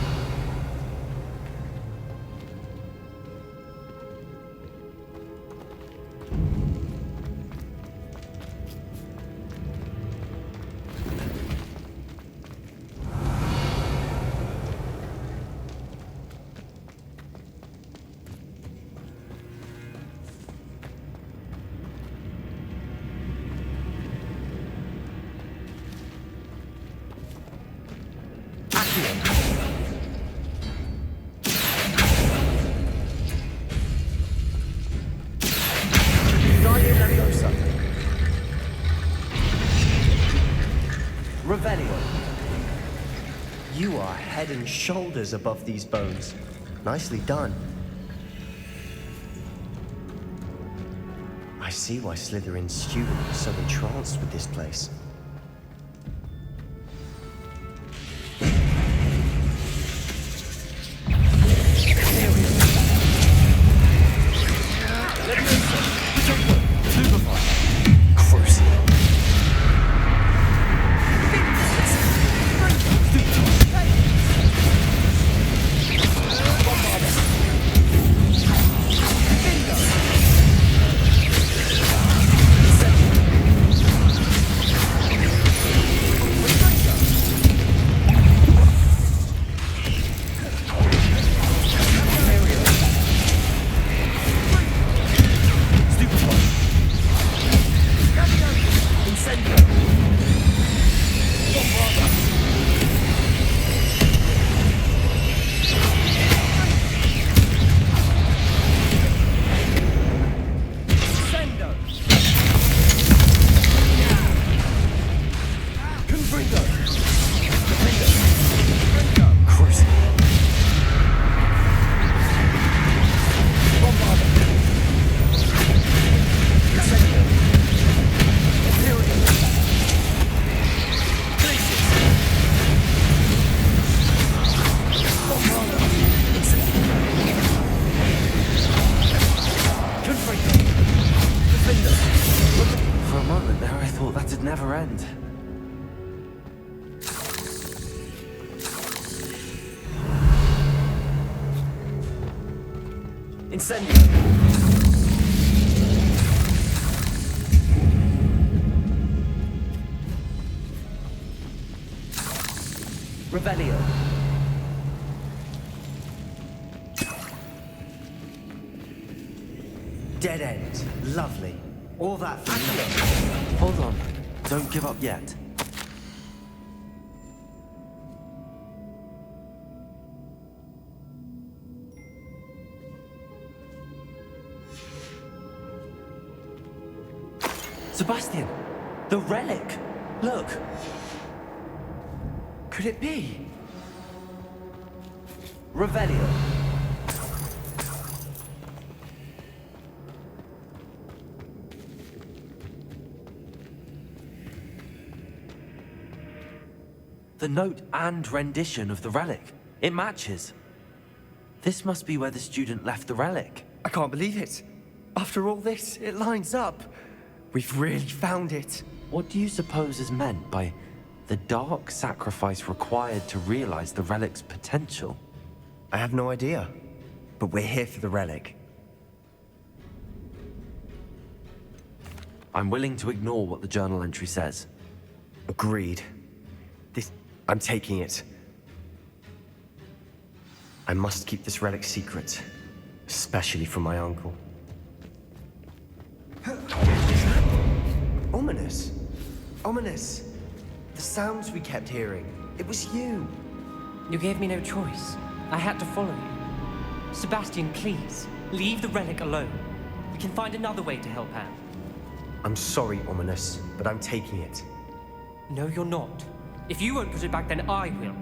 Wingardium Leviosa. Revelio. You are head and shoulders above these bones. Nicely done. I see why Slytherin's student was so entranced with this place. Incendio. Revelio. Dead end. Lovely. All that for Accio. Hold on. Don't give up yet. Sebastian! The relic! Look! Could it be? Revelio. The note and rendition of the relic. It matches. This must be where the student left the relic. I can't believe it. After all this, it lines up. We've really found it. What do you suppose is meant by the dark sacrifice required to realize the relic's potential? I have no idea. But we're here for the relic. I'm willing to ignore what the journal entry says. Agreed. I'm taking it. I must keep this relic secret. Especially from my uncle. Ominous. Ominous. The sounds we kept hearing. It was you. You gave me no choice. I had to follow you. Sebastian, please, leave the relic alone. We can find another way to help Anne. I'm sorry, Ominous, but I'm taking it. No, you're not. If you won't put it back, then I will.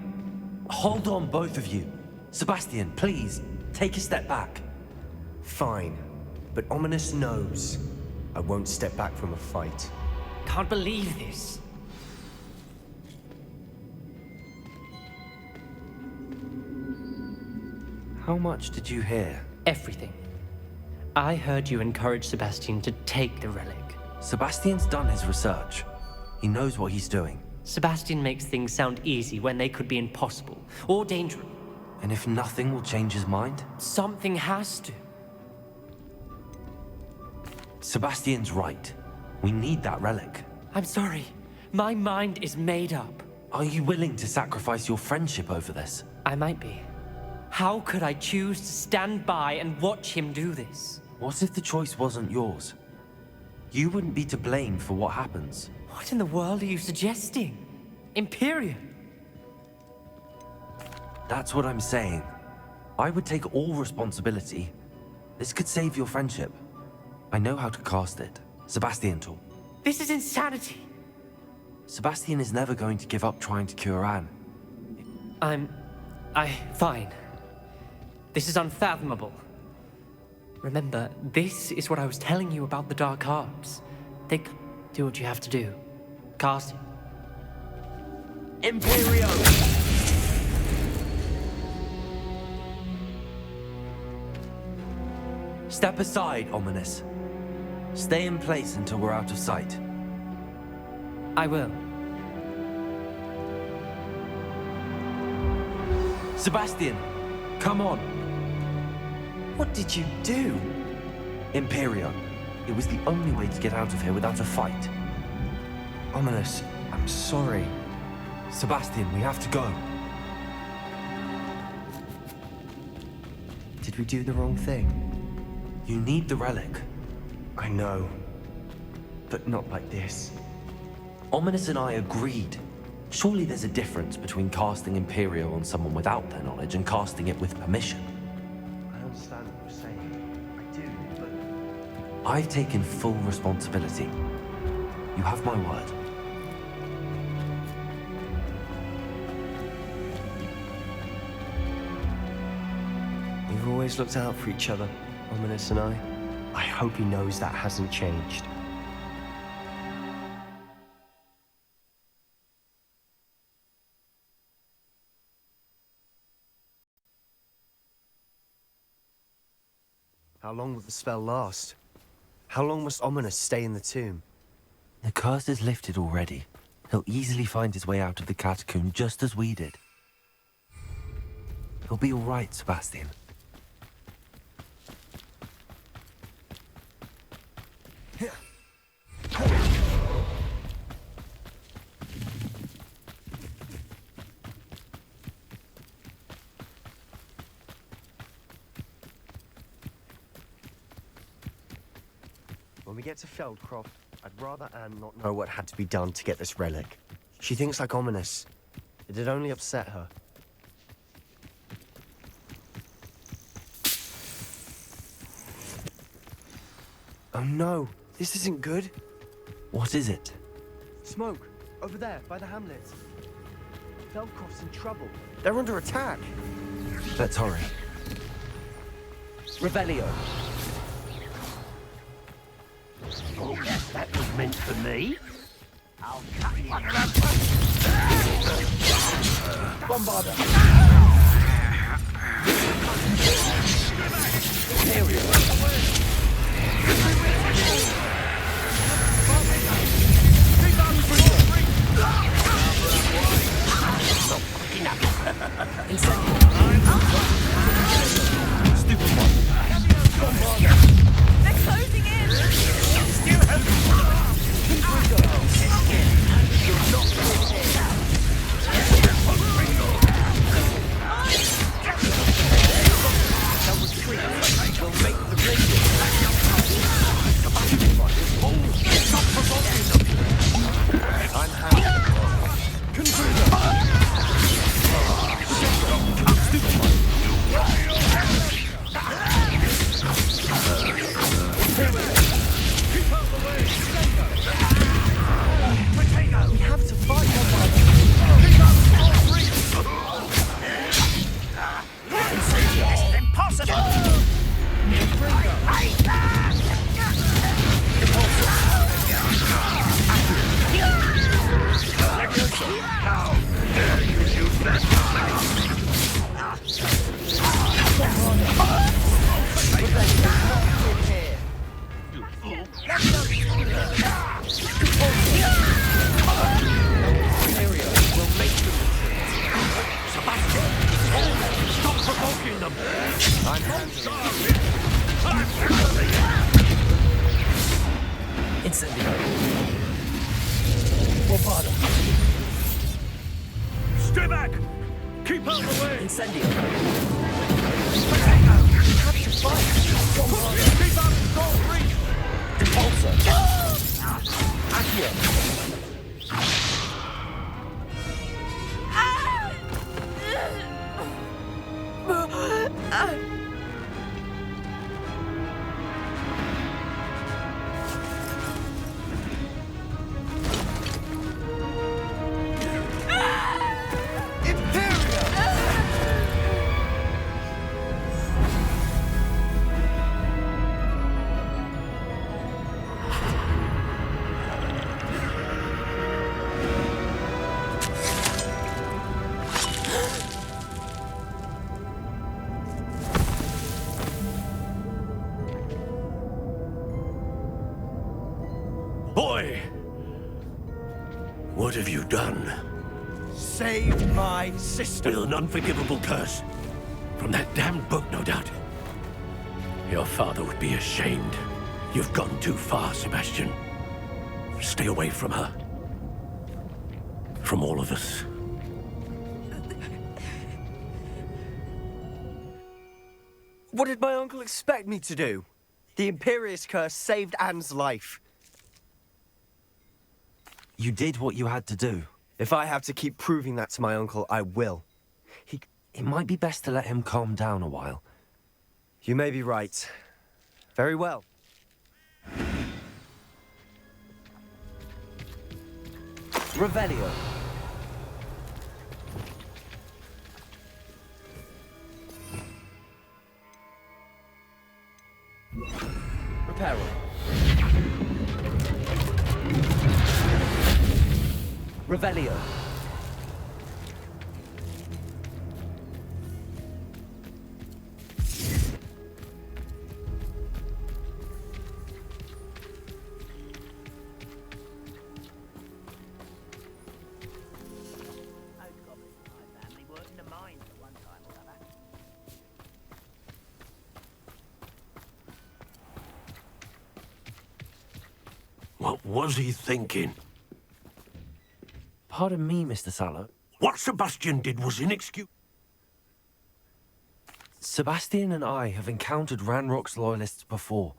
Hold on, both of you. Sebastian, please, take a step back. Fine, but Ominous knows I won't step back from a fight. Can't believe this. How much did you hear? Everything. I heard you encourage Sebastian to take the relic. Sebastian's done his research. He knows what he's doing. Sebastian makes things sound easy when they could be impossible or dangerous. And if nothing will change his mind? Something has to. Sebastian's right. We need that relic. I'm sorry. My mind is made up. Are you willing to sacrifice your friendship over this? I might be. How could I choose to stand by and watch him do this? What if the choice wasn't yours? You wouldn't be to blame for what happens. What in the world are you suggesting? Imperium? That's what I'm saying. I would take all responsibility. This could save your friendship. I know how to cast it. Sebastian tool. This is insanity. Sebastian is never going to give up trying to cure Anne. Fine. This is unfathomable. Remember, this is what I was telling you about the dark arts. Do what you have to do. Cast it. Imperio! Step aside, Ominous. Stay in place until we're out of sight. I will. Sebastian, come on. What did you do? Imperio. It was the only way to get out of here without a fight. Ominous, I'm sorry. Sebastian, we have to go. Did we do the wrong thing? You need the relic. I know. But not like this. Ominous and I agreed. Surely there's a difference between casting Imperio on someone without their knowledge and casting it with permission. I understand what you're saying. I do, but... I've taken full responsibility. You have my word. We've always looked out for each other, Ominous and I. I hope he knows that hasn't changed. How long will the spell last? How long must Ominous stay in the tomb? The curse is lifted already. He'll easily find his way out of the catacomb just as we did. He'll be all right, Sebastian. we get to Feldcroft, I'd rather Anne not know what had to be done to get this relic. She thinks like ominous. It'd only upset her. Oh no, this isn't good. What is it? Smoke, over there, by the hamlet. Feldcroft's in trouble. They're under attack. Let's hurry. Revelio. Oh, yes, that was meant for me. I'll cut you. Bombarder. Stupid one. They're closing in. Still have Stay back! Keep out of the way! Incendio. Keep out of cold reach! Impulsor. Accio. Boy! What have you done? Saved my sister. With an unforgivable curse. From that damned book, no doubt. Your father would be ashamed. You've gone too far, Sebastian. Stay away from her. From all of us. What did my uncle expect me to do? The Imperious Curse saved Anne's life. You did what you had to do. If I have to keep proving that to my uncle, I will. It might be best to let him calm down a while. You may be right. Very well. Revelio. Reparo. Revelio. What was he thinking? Pardon me, Mr. Sallow. What Sebastian did was inexcusable. Sebastian and I have encountered Ranrock's loyalists before.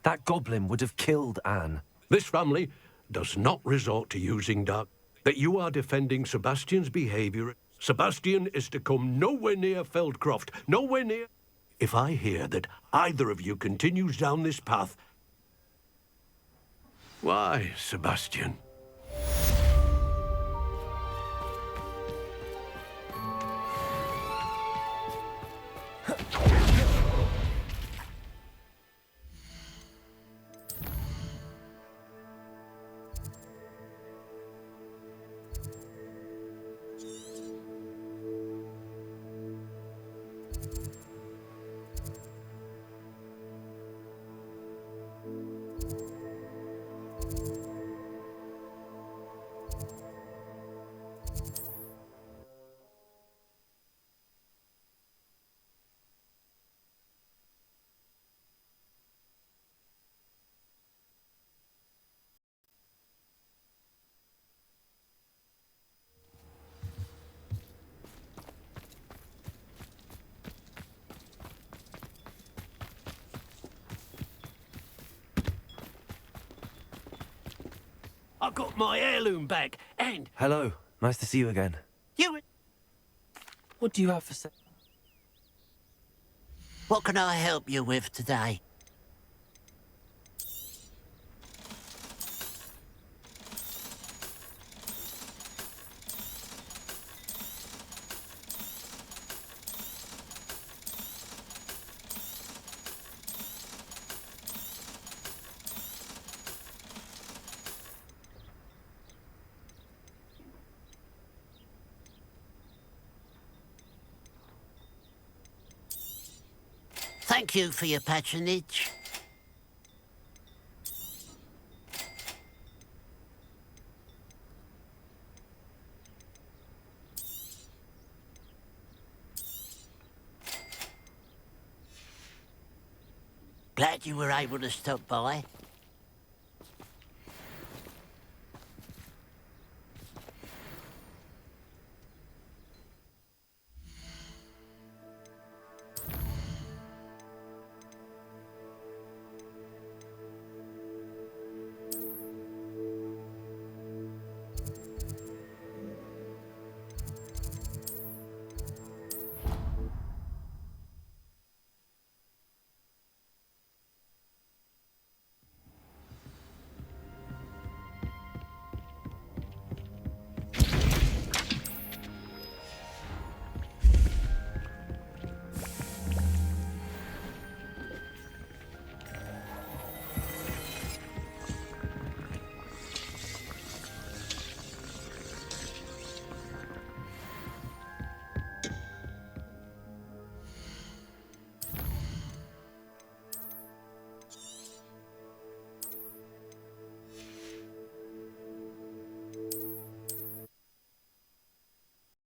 That goblin would have killed Anne. This family does not resort to using dark. That you are defending Sebastian's behavior. Sebastian is to come nowhere near Feldcroft, nowhere near. If I hear that either of you continues down this path... Why, Sebastian? I got my heirloom back, and... Hello. Nice to see you again. You... What do you have for sale? What can I help you with today? Thank you for your patronage. Glad you were able to stop by.